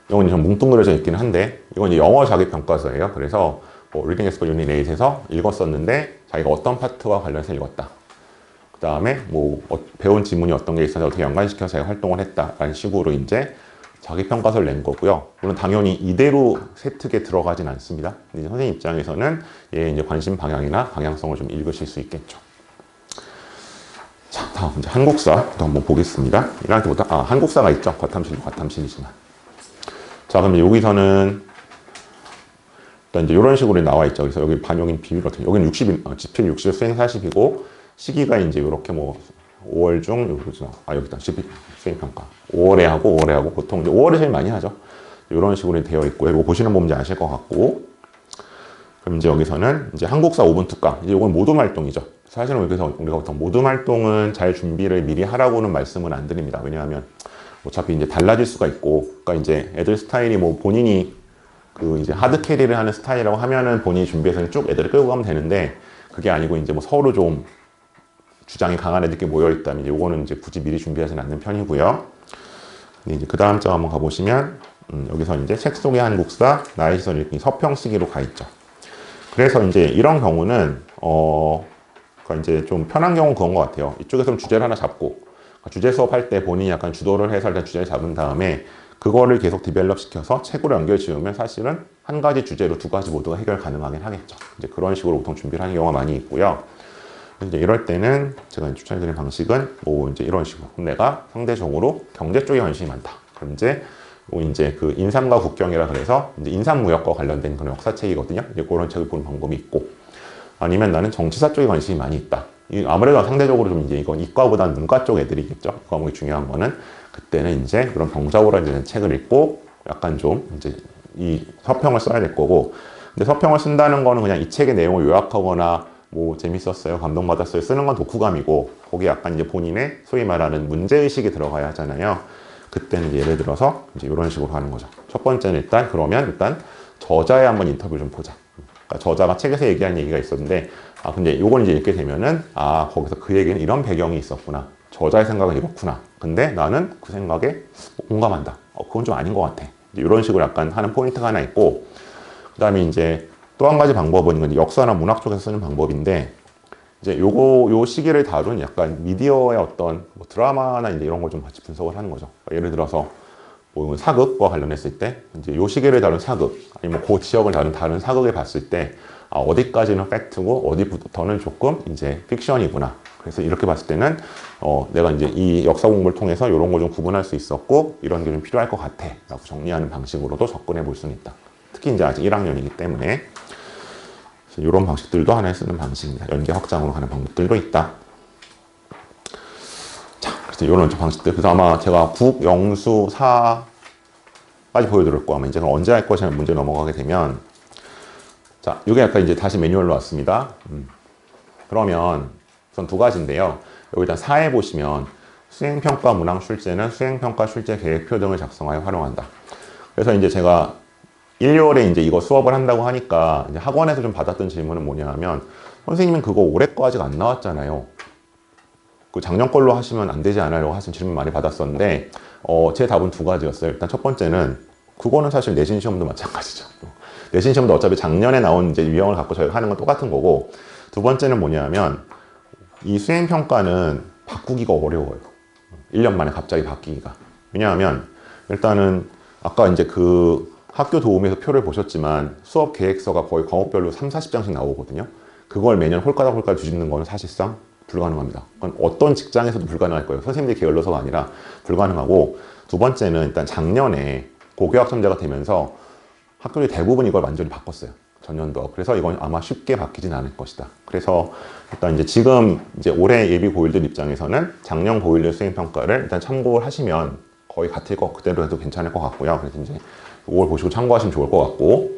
좀 뭉뚱그려져 있기는 한데 이건 이제 영어 자기평가서예요. 그래서 뭐 Reading Expert Unit 8에서 읽었었는데 자기가 어떤 파트와 관련해서 읽었다. 그 다음에 뭐 배운 지문이 어떤 게 있어서 어떻게 연관시켜서 자기가 활동을 했다라는 식으로 이제 자기평가서를 낸 거고요. 물론 당연히 이대로 세특에 들어가진 않습니다. 이제 선생님 입장에서는 얘 이제 관심 방향이나 방향성을 좀 읽으실 수 있겠죠. 자, 다음 이제 한국사도 한번 보겠습니다. 1학년 때부터 한국사가 있죠. 과탐실이지만. 자, 그럼 여기서는 일단 이제 이런 식으로 나와 있죠. 그래서 여기 반영인 비율 같은 거. 여기는 60일, 집필 60일, 수행 40이고 시기가 이제 이렇게 뭐 5월 중 여기다 수행평가 5월에 하고 보통 이제 5월에 제일 많이 하죠. 이런 식으로 되어 있고 이거 보시는 분 이제 아실 것 같고 그럼 이제 여기서는 이제 한국사 5분 특강 이제 이건 모둠 활동이죠. 사실은 여기서 우리가 보통 모둠 활동은 잘 준비를 미리 하라고는 말씀은 안 드립니다. 왜냐하면 어차피 이제 달라질 수가 있고 그러니까 이제 애들 스타일이 뭐 본인이 그 이제 하드 캐리를 하는 스타일이라고 하면은 본인이 준비해서 쭉 애들을 끌고 가면 되는데 그게 아니고 이제 뭐 서로 좀 주장이 강한 애들끼리 모여 있다면 이제 요거는 이제 굳이 미리 준비하지는 않는 편이고요. 근데 이제 그 다음 장 한번 가보시면 여기서 이제 책 속의 한국사 나의 시선 읽기 서평시기로 가 있죠. 그래서 이제 이런 경우는 그러니까 이제 좀 편한 경우는 그런 것 같아요. 이쪽에서는 주제를 하나 잡고 주제 수업할 때 본인이 약간 주도를 해서 일단 주제를 잡은 다음에 그거를 계속 디벨롭 시켜서 책으로 연결 지으면 사실은 한 가지 주제로 두 가지 모두가 해결 가능하긴 하겠죠. 이제 그런 식으로 보통 준비를 하는 경우가 많이 있고요. 이제 이럴 때는 제가 추천해드리는 방식은 뭐 이제 이런 식으로 내가 상대적으로 경제 쪽에 관심이 많다. 그럼 이제 뭐 이제 그 인삼과 국경이라 그래서 이제 인삼무역과 관련된 그런 역사책이거든요. 이제 그런 책을 보는 방법이 있고 아니면 나는 정치사 쪽에 관심이 많이 있다. 아무래도 상대적으로 좀 이제 이건 이과보다는 문과 쪽 애들이겠죠. 그 과목이 중요한 거는 그때는 이제 그런 병자호라는 책을 읽고 약간 좀 이제 이 서평을 써야 될 거고 근데 서평을 쓴다는 거는 그냥 이 책의 내용을 요약하거나 뭐 재밌었어요, 감동받았어요 쓰는 건 독후감이고 거기에 약간 이제 본인의 소위 말하는 문제의식이 들어가야 하잖아요. 그때는 이제 예를 들어서 이제 이런 식으로 하는 거죠. 첫 번째는 일단 저자의 한번 인터뷰 좀 보자. 그러니까 저자가 책에서 얘기한 얘기가 있었는데 근데 요걸 이제 읽게 되면은 거기서 그 얘기는 이런 배경이 있었구나. 저자의 생각은 이렇구나. 근데 나는 그 생각에 공감한다. 그건 좀 아닌 것 같아. 이런 식으로 약간 하는 포인트가 하나 있고 그 다음에 이제 또 한 가지 방법은 역사나 문학 쪽에서 쓰는 방법인데 이제 요 시기를 다룬 약간 미디어의 어떤 뭐 드라마나 이제 이런 걸 좀 같이 분석을 하는 거죠. 예를 들어서 뭐 사극과 관련했을 때 이제 요 시기를 다룬 사극 아니면 그 지역을 다룬 다른 사극을 봤을 때 어디까지는 팩트고 어디부터는 조금 이제 픽션이구나. 그래서 이렇게 봤을 때는 내가 이제 이 역사 공부를 통해서 이런 걸 좀 구분할 수 있었고 이런 게 좀 필요할 것 같아 라고 정리하는 방식으로도 접근해 볼 수는 있다. 특히 이제 아직 1학년이기 때문에 이런 방식들도 하나의 쓰는 방식입니다. 연계 확장으로 가는 방법들도 있다. 자, 그래서 이런 방식들. 그래서 아마 제가 국, 영수, 사까지 보여드릴 거 아마 이제 언제 할 것이냐 문제 넘어가게 되면 자, 이게 약간 이제 다시 매뉴얼로 왔습니다. 그러면 우선 두 가지인데요. 여기 일단 4에 보시면 수행평가 문항 출제는 수행평가 출제 계획표 등을 작성하여 활용한다. 그래서 이제 제가 1, 2월에 이제 이거 수업을 한다고 하니까 이제 학원에서 좀 받았던 질문은 뭐냐 하면 선생님은 그거 올해 거 아직 안 나왔잖아요. 그 작년 걸로 하시면 안 되지 않아요? 하신 질문 많이 받았었는데 제 답은 두 가지였어요. 일단 첫 번째는 그거는 사실 내신 시험도 마찬가지죠. 내신 시험도 어차피 작년에 나온 이제 유형을 갖고 저희가 하는 건 똑같은 거고 두 번째는 뭐냐면 이 수행평가는 바꾸기가 어려워요. 1년 만에 갑자기 바뀌기가. 왜냐하면 일단은 아까 이제 그 학교 도우미에서 표를 보셨지만 수업 계획서가 거의 과목별로 3, 40장씩 나오거든요. 그걸 매년 홀가닥 뒤집는 거는 사실상 불가능합니다. 그건 어떤 직장에서도 불가능할 거예요. 선생님들이 게을러서가 아니라 불가능하고 두 번째는 일단 작년에 고교학점제가 되면서 학교들이 대부분 이걸 완전히 바꿨어요. 전년도. 그래서 이건 아마 쉽게 바뀌진 않을 것이다. 그래서 일단 이제 지금 이제 올해 예비 고일들 입장에서는 작년 고일들 수행평가를 일단 참고를 하시면 거의 같을 거 그대로 해도 괜찮을 것 같고요. 그래서 이제 이걸 보시고 참고하시면 좋을 것 같고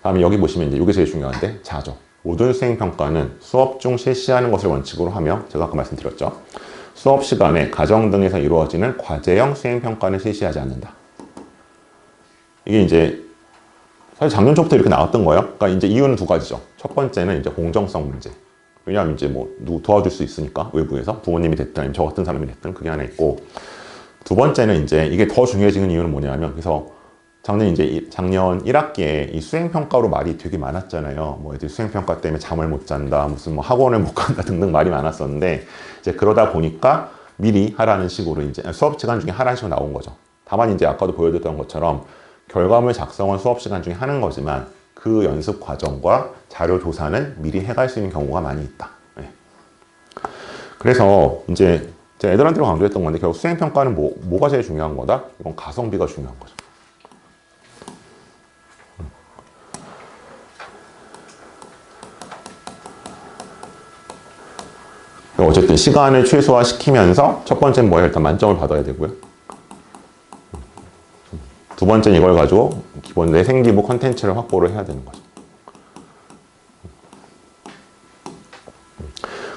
다음에 여기 보시면 이제 이게 제일 중요한데 자죠. 모든 수행평가는 수업 중 실시하는 것을 원칙으로 하며 제가 아까 말씀드렸죠. 수업 시간에 가정 등에서 이루어지는 과제형 수행평가는 실시하지 않는다. 이게 이제 사실 작년 초부터 이렇게 나왔던 거예요. 그러니까 이제 이유는 두 가지죠. 첫 번째는 이제 공정성 문제. 왜냐하면 이제 뭐 누구 도와줄 수 있으니까 외부에서 부모님이 됐든 아니면 저 같은 사람이 됐든 그게 하나 있고 두 번째는 이제 이게 더 중요해지는 이유는 뭐냐면 그래서 작년 1학기에 이 수행평가로 말이 되게 많았잖아요. 뭐 애들 수행평가 때문에 잠을 못 잔다, 무슨 뭐 학원을 못 간다 등등 말이 많았었는데 이제 그러다 보니까 미리 하라는 식으로 이제 수업 시간 중에 하라는 식으로 나온 거죠. 다만 이제 아까도 보여드렸던 것처럼 결과물 작성은 수업 시간 중에 하는 거지만 그 연습 과정과 자료 조사는 미리 해갈 수 있는 경우가 많이 있다. 네. 그래서 이제 제가 애들한테 강조했던 건데 결국 수행평가는 뭐가 제일 중요한 거다? 이건 가성비가 중요한 거죠. 어쨌든 시간을 최소화시키면서 첫 번째는 뭐예요? 일단 만점을 받아야 되고요. 두 번째는 이걸 가지고 기본 내생기부 컨텐츠를 확보를 해야 되는 거죠.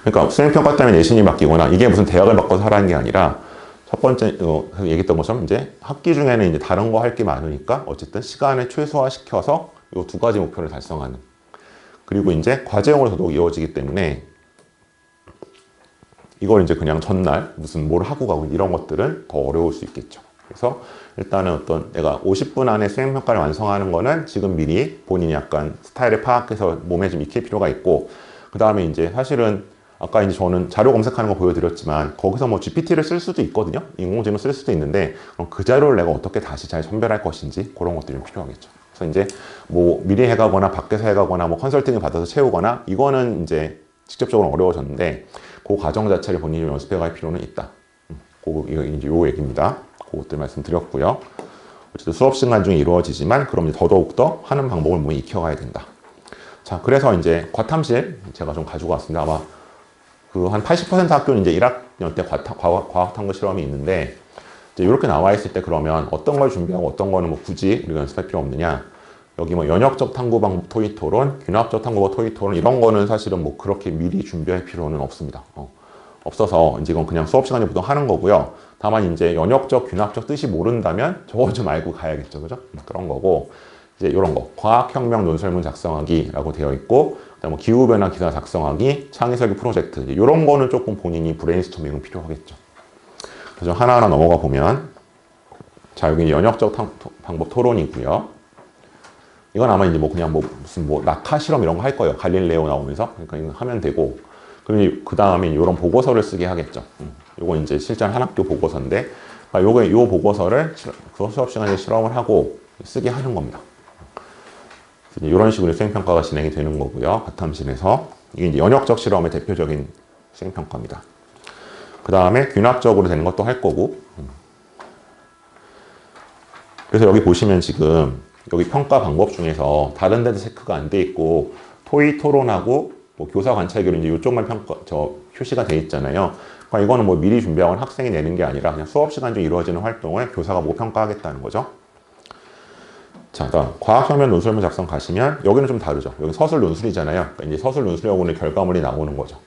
그러니까 수행평가 때문에 내신이 바뀌거나 이게 무슨 대학을 바꿔서 하라는 게 아니라 첫 번째 얘기했던 것처럼 이제 학기 중에는 이제 다른 거 할 게 많으니까 어쨌든 시간을 최소화시켜서 이 두 가지 목표를 달성하는. 그리고 이제 과제형으로 더더욱 이어지기 때문에 이걸 이제 그냥 전날 무슨 뭘 하고 가고 이런 것들은 더 어려울 수 있겠죠. 그래서 일단은 어떤 내가 50분 안에 수행평가를 완성하는 거는 지금 미리 본인이 약간 스타일을 파악해서 몸에 좀 익힐 필요가 있고, 그 다음에 이제 사실은 아까 이제 저는 자료 검색하는 거 보여드렸지만 거기서 뭐 GPT를 쓸 수도 있거든요. 인공지능 쓸 수도 있는데 그럼 그 자료를 내가 어떻게 다시 잘 선별할 것인지 그런 것들이 좀 필요하겠죠. 그래서 이제 뭐 미리 해가거나 밖에서 해가거나 뭐 컨설팅을 받아서 채우거나 이거는 이제 직접적으로 어려워졌는데 그 과정 자체를 본인이 좀 연습해 갈 필요는 있다. 이거 이제 요 얘기입니다. 그것들 말씀드렸고요. 어쨌든 수업 시간 중에 이루어지지만 그럼 이제 더더욱더 하는 방법을 몸에 익혀가야 된다. 자, 그래서 이제 과탐실 제가 좀 가지고 왔습니다. 아마 그 한 80% 학교는 이제 1학년 때 과학 탐구 실험이 있는데 이제 이렇게 나와 있을 때 그러면 어떤 걸 준비하고 어떤 거는 뭐 굳이 우리가 연습할 필요 없느냐. 여기 뭐 연역적 탐구 방법 토의 토론, 균합적 탐구 방법 토의 토론 이런 거는 사실은 뭐 그렇게 미리 준비할 필요는 없습니다. 없어서 이제 이건 그냥 수업 시간에 보통 하는 거고요. 다만 이제 연역적, 균합적 뜻이 모른다면 저거 좀 알고 가야겠죠, 그죠? 그런 거고 이제 이런 거 과학혁명 논설문 작성하기라고 되어 있고, 그다음 뭐 기후변화 기사 작성하기, 창의설계 프로젝트 이런 거는 조금 본인이 브레인스토밍은 필요하겠죠. 그래서 하나하나 넘어가 보면 자 여기 연역적 방법 토론이고요. 이건 아마 이제 뭐 그냥 뭐 무슨 뭐 낙하 실험 이런 거 할 거예요. 갈릴레오 나오면서 그러니까 이거 하면 되고. 그럼 그 다음에 이런 보고서를 쓰게 하겠죠. 요거 이제 실전 한 학교 보고서인데, 요 보고서를 그 수업 시간에 실험을 하고 쓰게 하는 겁니다. 이런 식으로 수행평가가 진행이 되는 거고요. 과탐실에서. 이게 이제 연역적 실험의 대표적인 수행평가입니다. 그 다음에 균합적으로 되는 것도 할 거고. 그래서 여기 보시면 지금 여기 평가 방법 중에서 다른 데도 체크가 안 돼 있고 토의 토론하고 뭐 교사 관찰 교류 이제 이쪽만 표시가 돼 있잖아요. 그러니까 이거는 뭐 미리 준비하거나 학생이 내는 게 아니라 그냥 수업 시간 중에 이루어지는 활동을 교사가 뭐 평가하겠다는 거죠. 자, 다음 과학혁명 논술문 작성 가시면 여기는 좀 다르죠. 여기 서술 논술이잖아요. 그러니까 이제 서술 논술하고는 결과물이 나오는 거죠.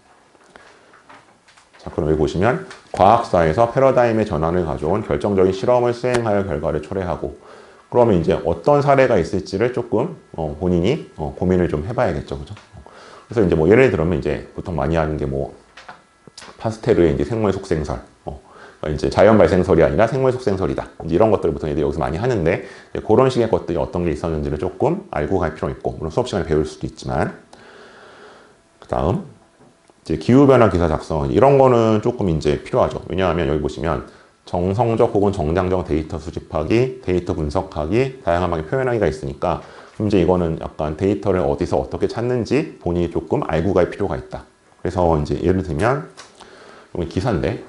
자, 그럼 여기 보시면 과학사에서 패러다임의 전환을 가져온 결정적인 실험을 수행하여 결과를 초래하고, 그러면 이제 어떤 사례가 있을지를 조금 본인이 고민을 좀 해봐야겠죠, 그죠? 그래서 이제 뭐 예를 들면 이제 보통 많이 하는 게 뭐 파스테르의 이제 생물 속생설, 이제 자연 발생설이 아니라 생물 속생설이다. 이제 이런 것들을 보통 애들이 여기서 많이 하는데 그런 식의 것들이 어떤 게 있었는지를 조금 알고 갈 필요 있고, 물론 수업 시간에 배울 수도 있지만, 그 다음 이제 기후변화 기사 작성 이런 거는 조금 이제 필요하죠. 왜냐하면 여기 보시면 정성적 혹은 정량적 데이터 수집하기, 데이터 분석하기, 다양한 방의 표현하기가 있으니까 이제 이거는 약간 데이터를 어디서 어떻게 찾는지 본인이 조금 알고 갈 필요가 있다. 그래서 이제 예를 들면 여기 기사인데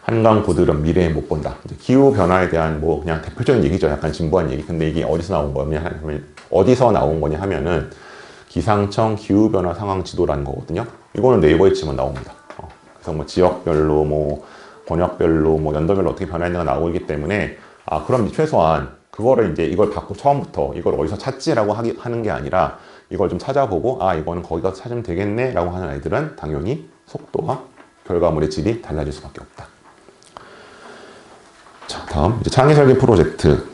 한강 고드름 미래에 못 본다. 기후 변화에 대한 뭐 그냥 대표적인 얘기죠. 약간 진부한 얘기. 근데 이게 어디서 나온 거냐 하면은 기상청 기후 변화 상황 지도라는 거거든요. 이거는 네이버에 치면 나옵니다. 그래서 뭐 지역별로 뭐 권역별로 뭐 연도별로 어떻게 변화했는가 나오고 있기 때문에 그럼 최소한 그거를 이제 이걸 받고 처음부터 이걸 어디서 찾지라고 하는 게 아니라 이걸 좀 찾아보고 이거는 거기 가서 찾으면 되겠네 라고 하는 아이들은 당연히 속도와 결과물의 질이 달라질 수밖에 없다. 자, 다음 이제 창의설계 프로젝트.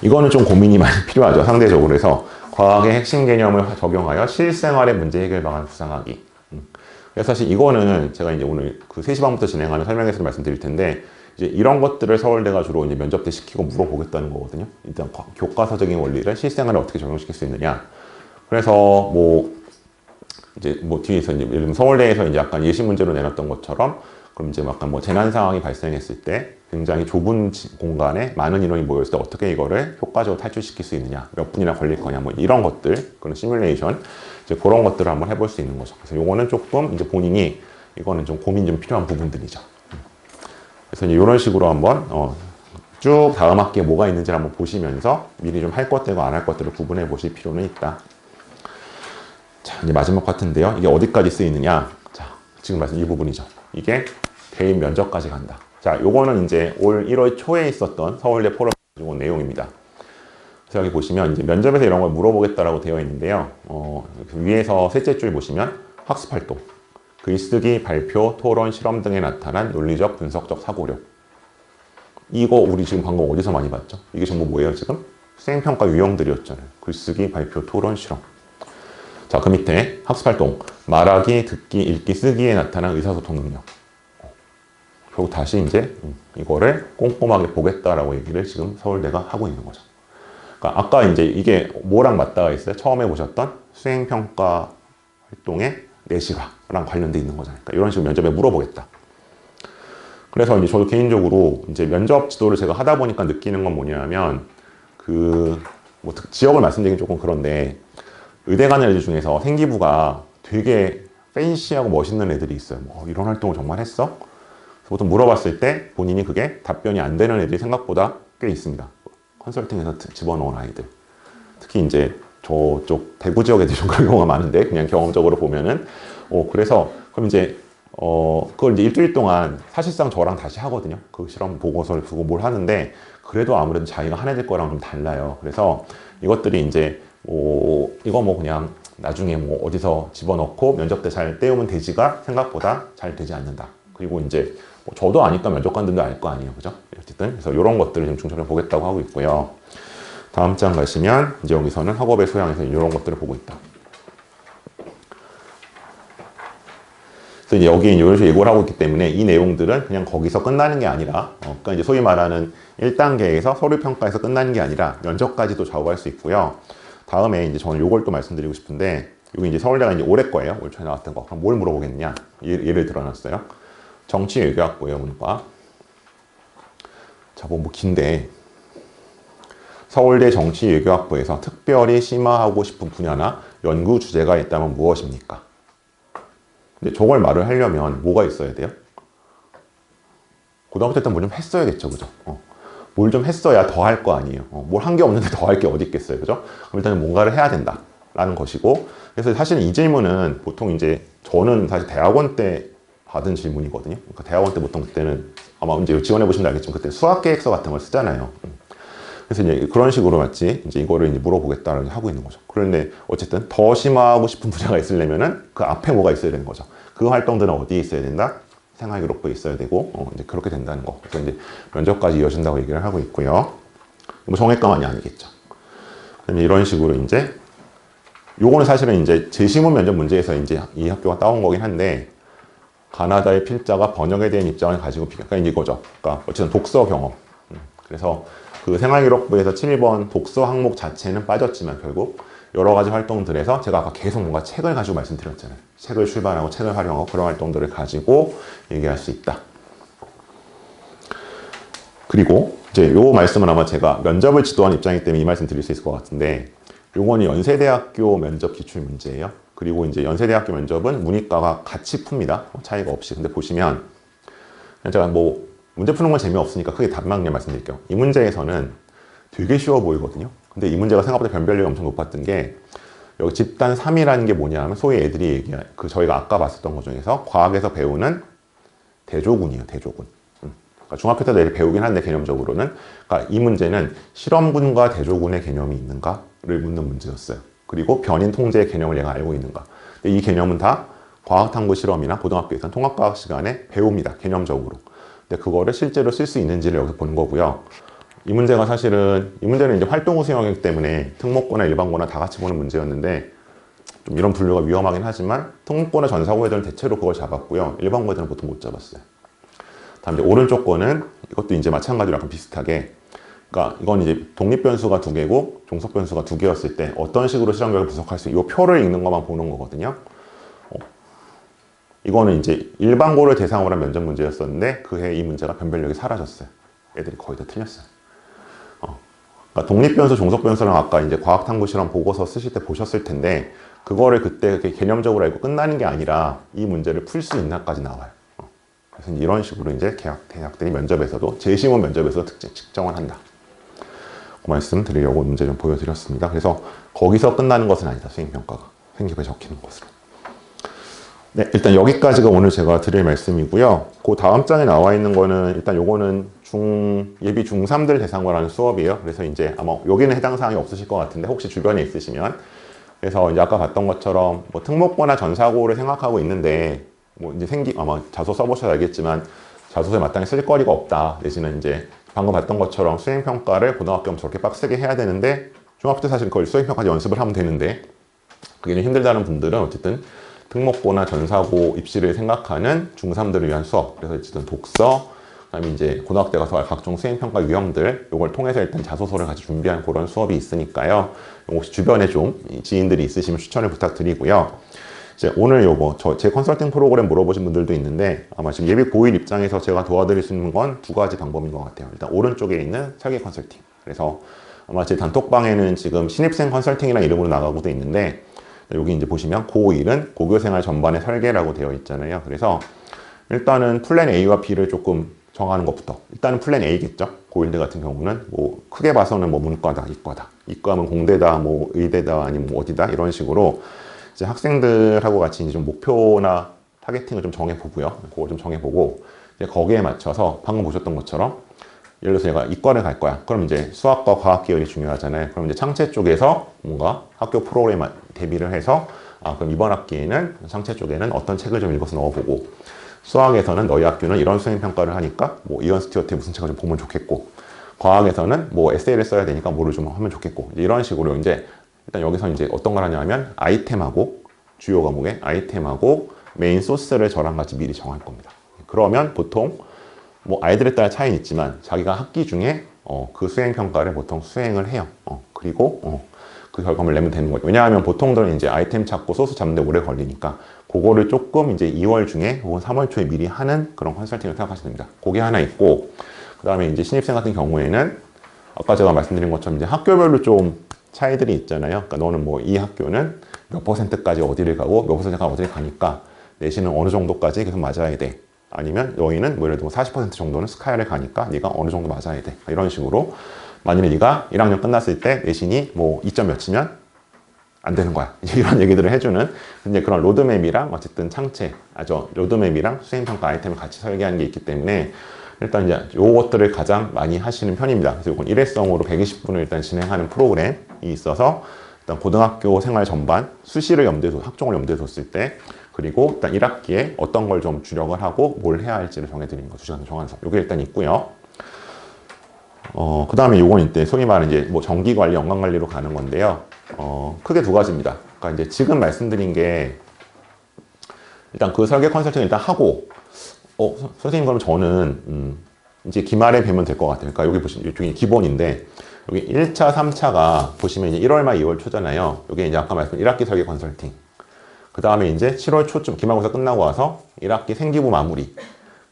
이거는 좀 고민이 많이 필요하죠. 상대적으로 해서 과학의 핵심 개념을 적용하여 실생활의 문제 해결 방안 구상하기. 그래서 사실 이거는 제가 이제 오늘 그 3시 반부터 진행하는 설명회에서 말씀드릴 텐데, 이제 이런 것들을 서울대가 주로 이제 면접 때 시키고 물어보겠다는 거거든요. 일단 교과서적인 원리를 실생활에 어떻게 적용시킬 수 있느냐. 그래서 뭐 이제 뭐 뒤에서 이제 예를 들면 서울대에서 이제 약간 예시 문제로 내놨던 것처럼, 그럼 이제 약간 뭐 재난 상황이 발생했을 때 굉장히 좁은 공간에 많은 인원이 모였을 때 어떻게 이거를 효과적으로 탈출시킬 수 있느냐, 몇 분이나 걸릴 거냐, 뭐 이런 것들, 그런 시뮬레이션, 이제 그런 것들을 한번 해볼 수 있는 거죠. 그래서 요거는 조금 이제 본인이 이거는 좀 고민 좀 필요한 부분들이죠. 그래서 이제 이런 식으로 한번 쭉 다음 학기에 뭐가 있는지를 한번 보시면서 미리 좀 할 것들과 안 할 것들을 구분해 보실 필요는 있다. 자, 이제 마지막 같은데요. 이게 어디까지 쓰이느냐? 자, 지금 말씀 이 부분이죠. 이게 대입 면접까지 간다. 자, 요거는 이제 올 1월 초에 있었던 서울대 포럼 내용입니다. 그래서 여기 보시면 이제 면접에서 이런 걸 물어보겠다라고 되어 있는데요. 위에서 셋째 줄 보시면 학습 활동. 글쓰기, 발표, 토론, 실험 등에 나타난 논리적, 분석적 사고력. 이거 우리 지금 방금 어디서 많이 봤죠? 이게 전부 뭐예요, 지금? 수행평가 유형들이었잖아요. 글쓰기, 발표, 토론, 실험. 자, 그 밑에 학습활동. 말하기, 듣기, 읽기, 쓰기에 나타난 의사소통 능력. 결국 다시 이제 이거를 꼼꼼하게 보겠다라고 얘기를 지금 서울대가 하고 있는 거죠. 그러니까 아까 이제 이게 뭐랑 맞닿아 있어요? 처음에 보셨던 수행평가 활동의 내시가랑 관련돼 있는 거잖아요. 그러니까 이런 식으로 면접에 물어보겠다. 그래서 이제 저도 개인적으로 이제 면접 지도를 제가 하다 보니까 느끼는 건 뭐냐면 뭐 지역을 말씀드리긴 조금 그런데 의대 가는 애들 중에서 생기부가 되게 팬시하고 멋있는 애들이 있어요. 뭐 이런 활동을 정말 했어? 보통 물어봤을 때 본인이 그게 답변이 안 되는 애들이 생각보다 꽤 있습니다. 컨설팅에서 집어넣은 아이들. 특히 이제 저쪽 대구 지역 애들이 좀 그런 경우가 많은데 그냥 경험적으로 보면은 그래서 그럼 이제 그걸 이제 일주일 동안 사실상 저랑 다시 하거든요. 그 실험 보고서를 두고 뭘 하는데 그래도 아무래도 자기가 한 애들 거랑 좀 달라요. 그래서 이것들이 이제 이거 뭐 그냥 나중에 뭐 어디서 집어넣고 면접 때 잘 때우면 되지가 생각보다 잘 되지 않는다. 그리고 이제 뭐 저도 아니까 면접관들도 알 거 아니에요. 그죠? 어쨌든 그래서 이런 것들을 좀 중점을 보겠다고 하고 있고요. 다음 장 가시면 이제 여기서는 학업의 소양에서 이런 것들을 보고 있다. 그래서 이제 여기 이런 식으로 예고를 하고 있기 때문에 이 내용들은 그냥 거기서 끝나는 게 아니라 그러니까 이제 소위 말하는 1단계에서 서류 평가에서 끝나는 게 아니라 면접까지도 좌우할 수 있고요. 다음에 이제 저는 요걸 또 말씀드리고 싶은데 여기 이제 서울대가 이제 올해 거예요. 올 초에 나왔던 거. 그럼 뭘 물어보겠냐? 예를 들어놨어요. 정치 외교학부예요, 문과. 자, 뭐 긴데 서울대 정치 외교학부에서 특별히 심화하고 싶은 분야나 연구 주제가 있다면 무엇입니까? 근데 저걸 말을 하려면 뭐가 있어야 돼요? 고등학교 때 뭐 좀 했어야겠죠, 그죠? 뭘 좀 했어야 더 할 거 아니에요. 뭘 한 게 없는데 더 할 게 어디 있겠어요, 그죠? 그럼 일단은 뭔가를 해야 된다라는 것이고, 그래서 사실 이 질문은 보통 이제 저는 사실 대학원 때 받은 질문이거든요. 그러니까 대학원 때 보통 그때는 아마 이제 지원해 보시면 알겠지만 그때 수학 계획서 같은 걸 쓰잖아요. 그래서 이제 그런 식으로 마치 이제 이거를 이제 물어보겠다라고 하고 있는 거죠. 그런데 어쨌든 더 심화하고 싶은 분야가 있으려면은 그 앞에 뭐가 있어야 되는 거죠. 그 활동들은 어디에 있어야 된다? 생활기록부에 있어야 되고, 이제 그렇게 된다는 거. 그래서 이제 면접까지 이어진다고 얘기를 하고 있고요. 뭐 정액과만이 아니겠죠. 이런 식으로 이제 요거는 사실은 이제 재시문 면접 문제에서 이제 이 학교가 따온 거긴 한데 가나다의 필자가 번역에 대한 입장을 가지고 그러니까 이거죠. 그러니까 어쨌든 독서 경험. 그래서 그 생활기록부에서 7번 독서 항목 자체는 빠졌지만 결국 여러 가지 활동들에서 제가 아까 계속 뭔가 책을 가지고 말씀드렸잖아요. 책을 출판하고 책을 활용하고 그런 활동들을 가지고 얘기할 수 있다. 그리고 이제 요 말씀은 아마 제가 면접을 지도한 입장이기 때문에 이 말씀 드릴 수 있을 것 같은데 요거는 연세대학교 면접 기출 문제예요. 그리고 이제 연세대학교 면접은 문이과가 같이 풉니다. 차이가 없이. 근데 보시면 제가 뭐 문제 푸는 건 재미없으니까 크게 답만 그냥 말씀드릴게요. 이 문제에서는 되게 쉬워 보이거든요. 근데 이 문제가 생각보다 변별력이 엄청 높았던 게 여기 집단 3이라는 게 뭐냐 면 소위 애들이 얘기한 저희가 아까 봤었던 것 중에서 과학에서 배우는 대조군이에요. 대조군. 그러니까 중학교 때도 애들 배우긴 한데 개념적으로는 그러니까 이 문제는 실험군과 대조군의 개념이 있는가를 묻는 문제였어요. 그리고 변인 통제의 개념을 얘가 알고 있는가. 근데 이 개념은 다 과학탐구 실험이나 고등학교에서는 통합과학 시간에 배웁니다. 개념적으로. 근데 그거를 실제로 쓸 수 있는지를 여기서 보는 거고요. 이 문제가 사실은 이 문제는 이제 활동후 수용이기 때문에 특목고나 일반고나 다 같이 보는 문제였는데 좀 이런 분류가 위험하긴 하지만 특목고나 전사고 애들은 대체로 그걸 잡았고요. 일반고 애들은 보통 못 잡았어요. 다음 이제 오른쪽 거는 이것도 이제 마찬가지로 약간 비슷하게 그러니까 이건 이제 독립 변수가 2개고 종속 변수가 2개였을 때 어떤 식으로 실험 결과를 분석할 수 있는 이 표를 읽는 것만 보는 거거든요. 이거는 이제 일반고를 대상으로 한 면접 문제였었는데 그해 이 문제가 변별력이 사라졌어요. 애들이 거의 다 틀렸어요. 그러니까 독립 변수, 종속 변수랑 아까 이제 과학 탐구 실험 보고서 쓰실 때 보셨을 텐데 그거를 그때 개념적으로 알고 끝나는 게 아니라 이 문제를 풀 수 있나까지 나와요. 그래서 이런 식으로 이제 대학들이 면접에서도 재시문 면접에서 측정을 한다. 그 말씀 드리려고 문제 좀 보여드렸습니다. 그래서 거기서 끝나는 것은 아니다. 수행평가가 생기부에 적히는 것으로. 네, 일단 여기까지가 오늘 제가 드릴 말씀이고요. 그 다음 장에 나와 있는 거는 일단 요거는 예비 중3들 대상으로 하는 수업이에요. 그래서 이제 아마 여기는 해당 사항이 없으실 것 같은데 혹시 주변에 있으시면 그래서 이제 아까 봤던 것처럼 뭐 특목고나 전사고를 생각하고 있는데 뭐 이제 아마 자소 써보셔서 알겠지만 자소서에 마땅히 쓸 거리가 없다. 내지는 이제 방금 봤던 것처럼 수행평가를 고등학교면 저렇게 빡세게 해야 되는데 중학교 때 사실 그걸 수행평가 연습을 하면 되는데 그게 좀 힘들다는 분들은 어쨌든 특목고나 전사고 입시를 생각하는 중3들을 위한 수업. 그래서 어쨌든 독서, 그다음에 이제 고등학교 가서 각종 수행평가 유형들 요걸 통해서 일단 자소서를 같이 준비한 그런 수업이 있으니까요. 혹시 주변에 좀 지인들이 있으시면 추천을 부탁드리고요. 이제 오늘 요거 제 컨설팅 프로그램 물어보신 분들도 있는데 아마 지금 예비 고1 입장에서 제가 도와드릴 수 있는 건 두 가지 방법인 것 같아요. 일단 오른쪽에 있는 설계 컨설팅. 그래서 아마 제 단톡방에는 지금 신입생 컨설팅이라는 이름으로 나가고 돼 있는데 여기 이제 보시면 고1은 고교생활 전반의 설계라고 되어 있잖아요. 그래서 일단은 플랜 A와 B를 조금 정하는 것부터. 일단은 플랜 A겠죠. 고1들 같은 경우는 뭐 크게 봐서는 뭐 문과다, 이과다. 이과면 공대다, 뭐 의대다, 아니면 뭐 어디다 이런 식으로 이제 학생들하고 같이 이제 좀 목표나 타겟팅을 좀 정해보고요. 그걸 좀 정해보고 이제 거기에 맞춰서 방금 보셨던 것처럼 예를 들어서 내가 이과를 갈 거야. 그럼 이제 수학과 과학 계열이 중요하잖아요. 그럼 이제 창체 쪽에서 뭔가 학교 프로그램 대비를 해서 그럼 이번 학기에는 창체 쪽에는 어떤 책을 좀 읽어서 넣어보고 수학에서는 너희 학교는 이런 수행평가를 하니까 뭐 이언 스튜어트의 무슨 책을 좀 보면 좋겠고 과학에서는 뭐 에세이를 써야 되니까 뭐를 좀 하면 좋겠고 이런 식으로 이제 일단 여기서 이제 어떤 걸 하냐면 아이템하고 주요 과목의 아이템하고 메인 소스를 저랑 같이 미리 정할 겁니다. 그러면 보통 뭐 아이들에 따라 차이는 있지만 자기가 학기 중에 그 수행평가를 보통 수행을 해요. 그리고 그 결과물을 내면 되는 거죠. 왜냐하면 보통들은 이제 아이템 찾고 소스 잡는데 오래 걸리니까 그거를 조금 이제 2월 중에 혹은 3월 초에 미리 하는 그런 컨설팅을 생각하시면 됩니다. 그게 하나 있고 그 다음에 이제 신입생 같은 경우에는 아까 제가 말씀드린 것처럼 이제 학교별로 좀 차이들이 있잖아요. 그러니까 너는 뭐 이 학교는 몇 %까지 어디를 가고 몇 %가 어디를 가니까 내신은 어느 정도까지 계속 맞아야 돼. 아니면 너희는 뭐 예를 들어 40% 정도는 스카이를 가니까 네가 어느 정도 맞아야 돼. 이런 식으로 만일에 네가 1학년 끝났을 때 내신이 뭐 2점 몇이면 안 되는 거야. 이런 얘기들을 해주는 이제 그런 로드맵이랑 어쨌든 창체, 로드맵이랑 수행평가 아이템을 같이 설계하는 게 있기 때문에 일단 이제 요것들을 가장 많이 하시는 편입니다. 그래서 이건 일회성으로 120분을 일단 진행하는 프로그램이 있어서 일단 고등학교 생활 전반 수시를 학종을 염두에 뒀을 때 그리고 일단 1학기에 어떤 걸 좀 주력을 하고 뭘 해야 할지를 정해드리는 거 2시간 정한 수업. 요게 일단 있고요. 그 다음에 요건 이제 소위 말하는 이제 뭐 정기 관리, 연간 관리로 가는 건데요. 크게 두 가지입니다. 그러니까 이제 지금 말씀드린 게 일단 그 설계 컨설팅 일단 하고 선생님 그럼 저는 이제 기말에 뵈면 될 것 같아요. 그러니까 여기 보시면 이쪽이 기본인데 여기 1차, 3차가 보시면 이제 1월 말 2월 초잖아요. 여기 이제 아까 말씀드린 1학기 설계 컨설팅. 그 다음에 이제 7월 초쯤 기말고사 끝나고 와서 1학기 생기부 마무리.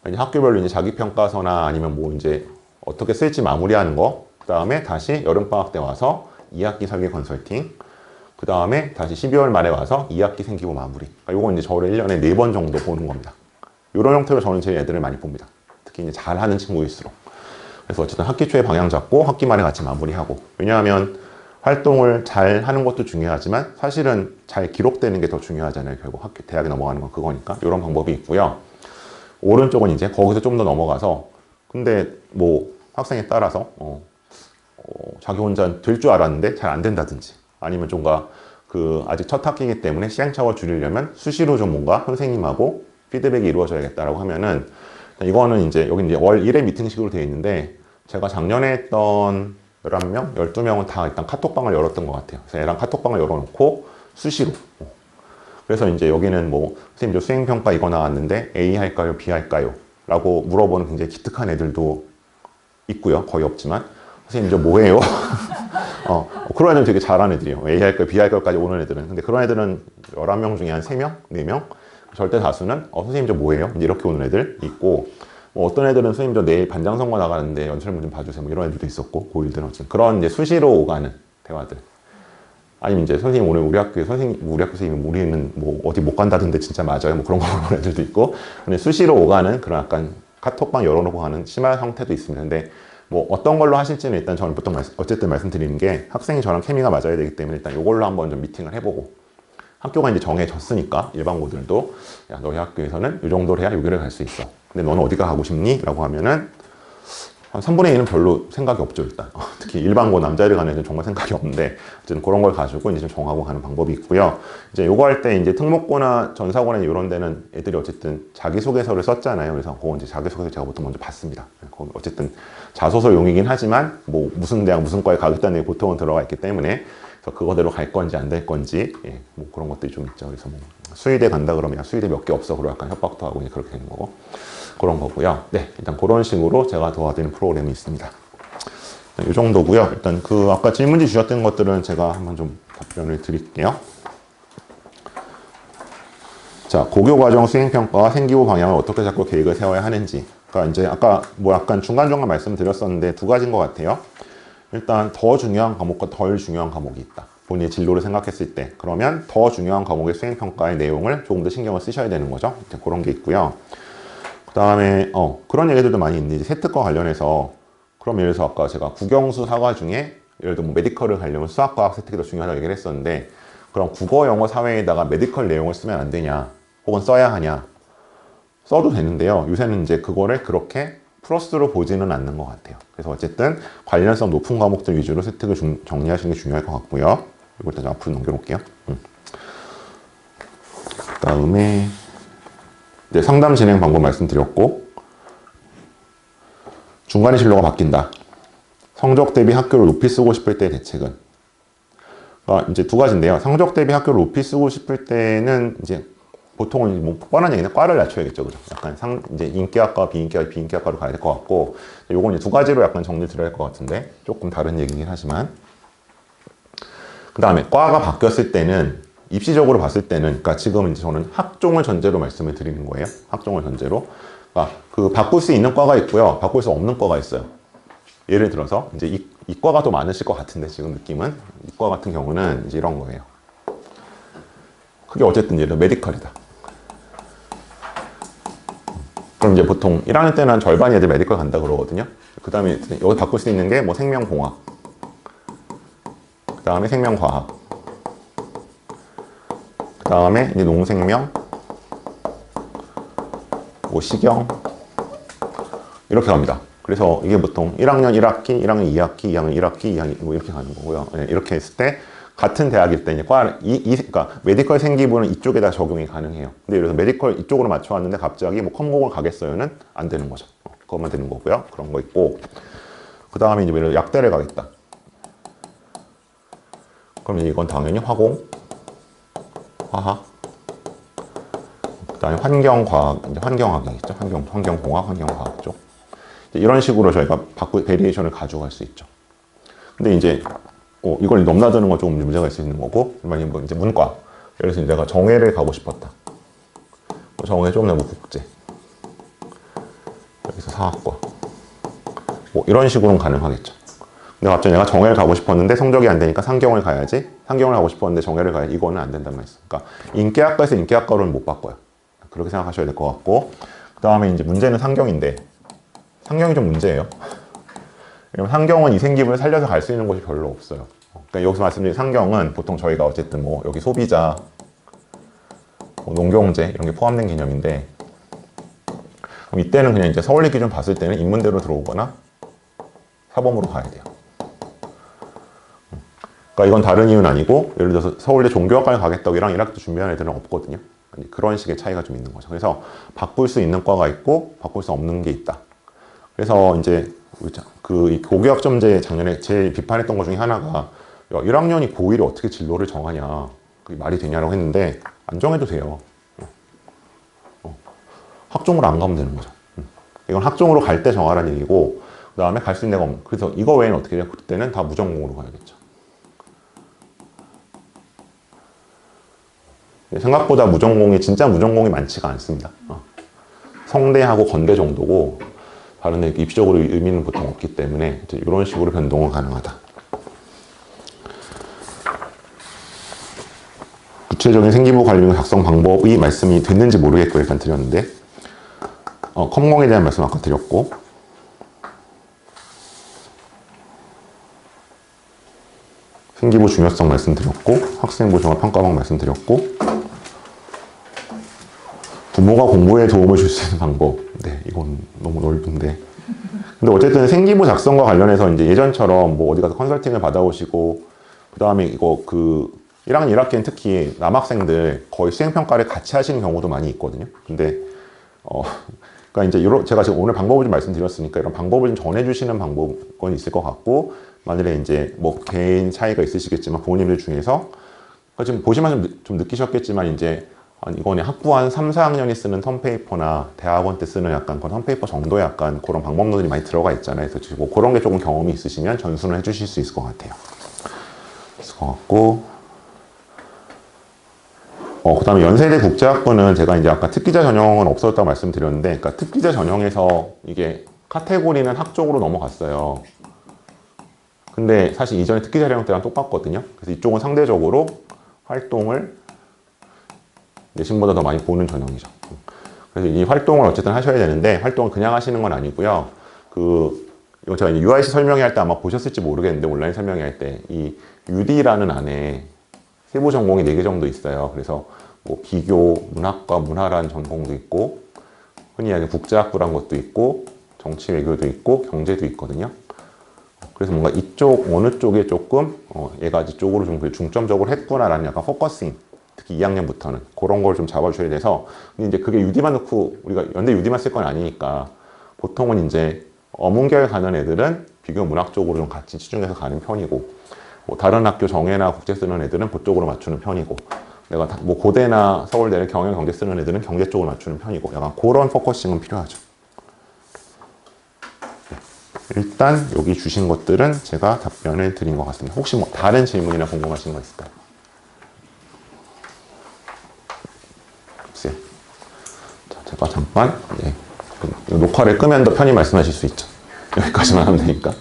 이제 학교별로 이제 자기평가서나 아니면 뭐 이제 어떻게 쓸지 마무리하는 거. 그 다음에 다시 여름방학 때 와서 2학기 설계 컨설팅. 그 다음에 다시 12월 말에 와서 2학기 생기부 마무리. 그러니까 요건 이제 저를 1년에 4번 정도 보는 겁니다. 이런 형태로 저는 제 애들을 많이 봅니다. 특히 이제 잘하는 친구일수록. 그래서 어쨌든 학기 초에 방향 잡고 학기 말에 같이 마무리하고. 왜냐하면 활동을 잘 하는 것도 중요하지만 사실은 잘 기록되는 게 더 중요하잖아요. 결국 대학에 넘어가는 건 그거니까. 이런 방법이 있고요. 오른쪽은 이제 거기서 좀 더 넘어가서 근데 뭐 학생에 따라서 자기 혼자 될 줄 알았는데 잘 안 된다든지 아니면 좀가 아직 첫 학기이기 때문에 시행착오를 줄이려면 수시로 좀 뭔가 선생님하고 피드백이 이루어져야겠다라고 하면은 이거는 이제 여기 이제 월 1회 미팅식으로 되어 있는데 제가 작년에 했던 11명, 12명은 다 일단 카톡방을 열었던 것 같아요. 그래서 애랑 카톡방을 열어놓고 수시로. 그래서 이제 여기는 뭐 선생님 저 수행평가 이거 나왔는데 A 할까요? B 할까요? 라고 물어보는 굉장히 기특한 애들도 있고요. 거의 없지만 선생님 저 뭐예요? 그런 애들은 되게 잘하는 애들이에요. A 할까요? B 할까요까지 오는 애들은. 근데 그런 애들은 11명 중에 한 3명? 4명? 절대 다수는 선생님 저 뭐예요? 이제 이렇게 오는 애들 있고 뭐 어떤 애들은 선생님 저 내일 반장 선거 나가는데 연설문 좀 봐주세요. 뭐 이런 애들도 있었고 고1들은 어쨌든 그런 이제 수시로 오가는 대화들. 아니면 이제 선생님 오늘 우리 학교 선생님 우리는 뭐 어디 못 간다던데 진짜 맞아요? 뭐 그런 거 보는 애들도 있고 근데 수시로 오가는 그런 약간 카톡방 열어놓고 하는 심한 형태도 있습니다. 근데 뭐 어떤 걸로 하실지는 일단 저는 보통 어쨌든 말씀드리는 게 학생이 저랑 케미가 맞아야 되기 때문에 일단 이걸로 한번 좀 미팅을 해보고 학교가 이제 정해졌으니까 일반고들도 야 너희 학교에서는 이 정도로 해야 여기를 갈 수 있어. 근데 너는 어디가 가고 싶니? 라고 하면은 한 3분의 1은 별로 생각이 없죠, 일단. 특히 일반고 남자애를 가는 애들은 정말 생각이 없는데, 어쨌든 그런 걸 가지고 이제 좀 정하고 가는 방법이 있고요. 이제 요거 할 때 이제 특목고나 전사고나 이런 데는 애들이 어쨌든 자기소개서를 썼잖아요. 그래서 그거 이제 자기소개서 제가 보통 먼저 받습니다. 어쨌든 자소서용이긴 하지만, 뭐 무슨 대학, 무슨 과에 가겠다는 게 보통은 들어가 있기 때문에, 그래서 그거대로 갈 건지 안 될 건지, 예, 뭐 그런 것들이 좀 있죠. 그래서 뭐 수의대 간다 그러면 야, 수의대 몇 개 없어. 그러고 약간 협박도 하고 이제 그렇게 되는 거고. 그런 거고요. 네, 일단 그런 식으로 제가 도와드리는 프로그램이 있습니다. 이 정도고요. 일단 그 아까 질문지 주셨던 것들은 제가 한번 좀 답변을 드릴게요. 자, 고교과정 수행평가와 생기부 방향을 어떻게 잡고 계획을 세워야 하는지. 그러니까 이제 아까 뭐 약간 중간중간 말씀드렸었는데 두 가지인 것 같아요. 일단 더 중요한 과목과 덜 중요한 과목이 있다. 본인의 진로를 생각했을 때. 그러면 더 중요한 과목의 수행평가의 내용을 조금 더 신경을 쓰셔야 되는 거죠. 이제 그런 게 있고요. 그 다음에 그런 얘기들도 많이 있는데 세특과 관련해서 그럼 예를 들어서 아까 제가 국영수 사과 중에 예를 들어 뭐 메디컬을 가려면 수학과학 세특이 더 중요하다고 얘기를 했었는데 그럼 국어, 영어, 사회에다가 메디컬 내용을 쓰면 안 되냐 혹은 써야 하냐 써도 되는데요. 요새는 이제 그거를 그렇게 플러스로 보지는 않는 것 같아요. 그래서 어쨌든 관련성 높은 과목들 위주로 세특을 정리하시는 게 중요할 것 같고요. 이걸 일단 앞으로 넘겨놓을게요. 그 다음에 네, 상담 진행 방법 말씀드렸고 중간에 진로가 바뀐다. 성적 대비 학교를 높이 쓰고 싶을 때 대책은 이제 두 가지인데요. 성적 대비 학교를 높이 쓰고 싶을 때는 이제 보통은 뭐 뻔한 얘기는 과를 낮춰야겠죠, 그죠? 약간 이제 인기학과, 비인기학과로 가야 될 것 같고 요건 이제 두 가지로 약간 정리 드려야 할 것 같은데 조금 다른 얘기긴 하지만 그 다음에 과가 바뀌었을 때는 입시적으로 봤을 때는, 그러니까 지금 이제 저는 학종을 전제로 말씀을 드리는 거예요. 학종을 전제로. 그러니까 그 바꿀 수 있는 과가 있고요. 바꿀 수 없는 과가 있어요. 예를 들어서 이제 이과가 더 많으실 것 같은데 지금 느낌은 이과 같은 경우는 이제 이런 거예요. 그게 어쨌든 예를 들어 메디컬이다. 그럼 이제 보통 1학년 때는 한 절반이 애들 메디컬 간다 그러거든요. 그 다음에 여기 바꿀 수 있는 게 뭐 생명공학, 그 다음에 생명과학, 그 다음에 이제 농생명, 뭐 식영 이렇게 갑니다. 그래서 이게 보통 1학년 1학기, 1학년 2학기, 2학년 1학기, 2학년 뭐 이렇게 가는 거고요. 네, 이렇게 했을 때 같은 대학일 때 이제 그러니까 메디컬 생기부는 이쪽에다 적용이 가능해요. 근데 예를 들어서 메디컬 이쪽으로 맞춰왔는데 갑자기 뭐 컴공을 가겠어요는 안 되는 거죠. 그것만 되는 거고요. 그런 거 있고 그 다음에 이제 예를 들어 약대를 가겠다. 그럼 이건 당연히 화공, 화학, 그 다음에 환경과학, 이제 환경학이겠죠. 환경공학, 환경과학 쪽. 이런 식으로 저희가 베리에이션을 가져갈 수 있죠. 근데 이제 이걸 넘나드는 건 조금 문제가 있을 수 있는 거고, 만약에 뭐 이제 문과, 예를 들어서 내가 정예를 가고 싶었다. 정예 좀 너무 국제. 여기서 사학과. 뭐 이런 식으로는 가능하겠죠. 근데 갑자기 내가 정예를 가고 싶었는데 성적이 안 되니까 상경을 가야지. 상경을 가고 싶었는데 정예를 가야지. 이거는 안 된단 말이에요. 그러니까 인기학과에서 인기학과로는 못 바꿔요. 그렇게 생각하셔야 될 것 같고, 그 다음에 이제 문제는 상경인데 상경이 좀 문제예요. 왜냐면 상경은 이생기분을 살려서 갈 수 있는 곳이 별로 없어요. 그러니까 여기서 말씀드린 상경은 보통 저희가 어쨌든 뭐 여기 소비자, 뭐 농경제 이런 게 포함된 개념인데, 그럼 이때는 그냥 이제 서울대 기준 봤을 때는 인문대로 들어오거나 사범으로 가야 돼요. 그러니까 이건 다른 이유는 아니고, 예를 들어서 서울대 종교학과에 가겠다고 1학년 1학기 때 준비하는 애들은 없거든요. 그런 식의 차이가 좀 있는 거죠. 그래서 바꿀 수 있는 과가 있고 바꿀 수 없는 게 있다. 그래서 이제 그 고교학점제 작년에 제일 비판했던 것 중에 하나가 1학년이 고1이 어떻게 진로를 정하냐, 그게 말이 되냐라고 했는데 안 정해도 돼요. 학종으로 안 가면 되는 거죠. 이건 학종으로 갈 때 정하라는 얘기고, 그 다음에 갈 수 있는 데가 없는. 그래서 이거 외에는 어떻게 돼요? 그때는 다 무전공으로 가야겠죠. 생각보다 진짜 무전공이 많지가 않습니다. 성대하고 건대 정도고 다른 데 입시적으로 의미는 보통 없기 때문에 이런 식으로 변동은 가능하다. 구체적인 생기부 관리 작성 방법이 말씀이 됐는지 모르겠고 일단 드렸는데, 컴공에 대한 말씀 아까 드렸고, 생기부 중요성 말씀드렸고, 학생부 종합 평가방 말씀드렸고, 부모가 공부에 도움을 줄 수 있는 방법. 네, 이건 너무 넓은데. 근데 어쨌든 생기부 작성과 관련해서 이제 예전처럼 뭐 어디 가서 컨설팅을 받아오시고, 그 다음에 이거 그 1학년 1학기는 특히 남학생들 거의 수행평가를 같이 하시는 경우도 많이 있거든요. 근데, 그러니까 이제 제가 지금 오늘 방법을 좀 말씀드렸으니까 이런 방법을 좀 전해주시는 방법은 있을 것 같고, 만일에 이제 뭐 개인 차이가 있으시겠지만 부모님들 중에서 그러니까 지금 보시면 좀 느끼셨겠지만 이제 이거는 학부 한 3, 4학년이 쓰는 텀페이퍼나 대학원 때 쓰는 약간 그런 텀페이퍼 정도의 약간 그런 방법론들이 많이 들어가 있잖아요. 그래서 뭐 그런 게 조금 경험이 있으시면 전수는 해주실 수 있을 것 같아요. 있을 것 같고, 그 다음에 연세대 국제학부는 제가 이제 아까 특기자 전형은 없어졌다고 말씀드렸는데, 그러니까 특기자 전형에서 이게 카테고리는 학적으로 넘어갔어요. 근데 사실 이전에 특기자 전형 때랑 똑같거든요. 그래서 이쪽은 상대적으로 활동을 내신보다 더 많이 보는 전형이죠. 그래서 이 활동을 어쨌든 하셔야 되는데, 활동을 그냥 하시는 건 아니고요. 이거 제가 UIC 설명회 할 때 아마 보셨을지 모르겠는데, 온라인 설명회 할 때, 이 UD라는 안에 세부 전공이 4개 정도 있어요. 그래서 뭐 비교, 문학과 문화라는 전공도 있고, 흔히 이야기하는 국제학부란 것도 있고, 정치 외교도 있고, 경제도 있거든요. 그래서 뭔가 이쪽, 어느 쪽에 조금, 얘가 이쪽으로 좀 중점적으로 했구나라는 약간 포커싱, 특히 2학년부터는 그런 걸 좀 잡아줘야 돼서, 근데 이제 그게 UD만 넣고 우리가 연대 UD만 쓸 건 아니니까 보통은 이제 어문계열 가는 애들은 비교 문학 쪽으로 좀 같이 치중해서 가는 편이고, 뭐 다른 학교 정예나 국제 쓰는 애들은 그쪽으로 맞추는 편이고, 내가 뭐 고대나 서울대를 경영 경제 쓰는 애들은 경제 쪽으로 맞추는 편이고, 약간 그런 포커싱은 필요하죠. 일단 여기 주신 것들은 제가 답변을 드린 것 같습니다. 혹시 뭐 다른 질문이나 궁금하신 거 있을까요? 자, 제가 잠깐 녹화를 끄면 더 편히 말씀하실 수 있죠. 여기까지만 하면 되니까.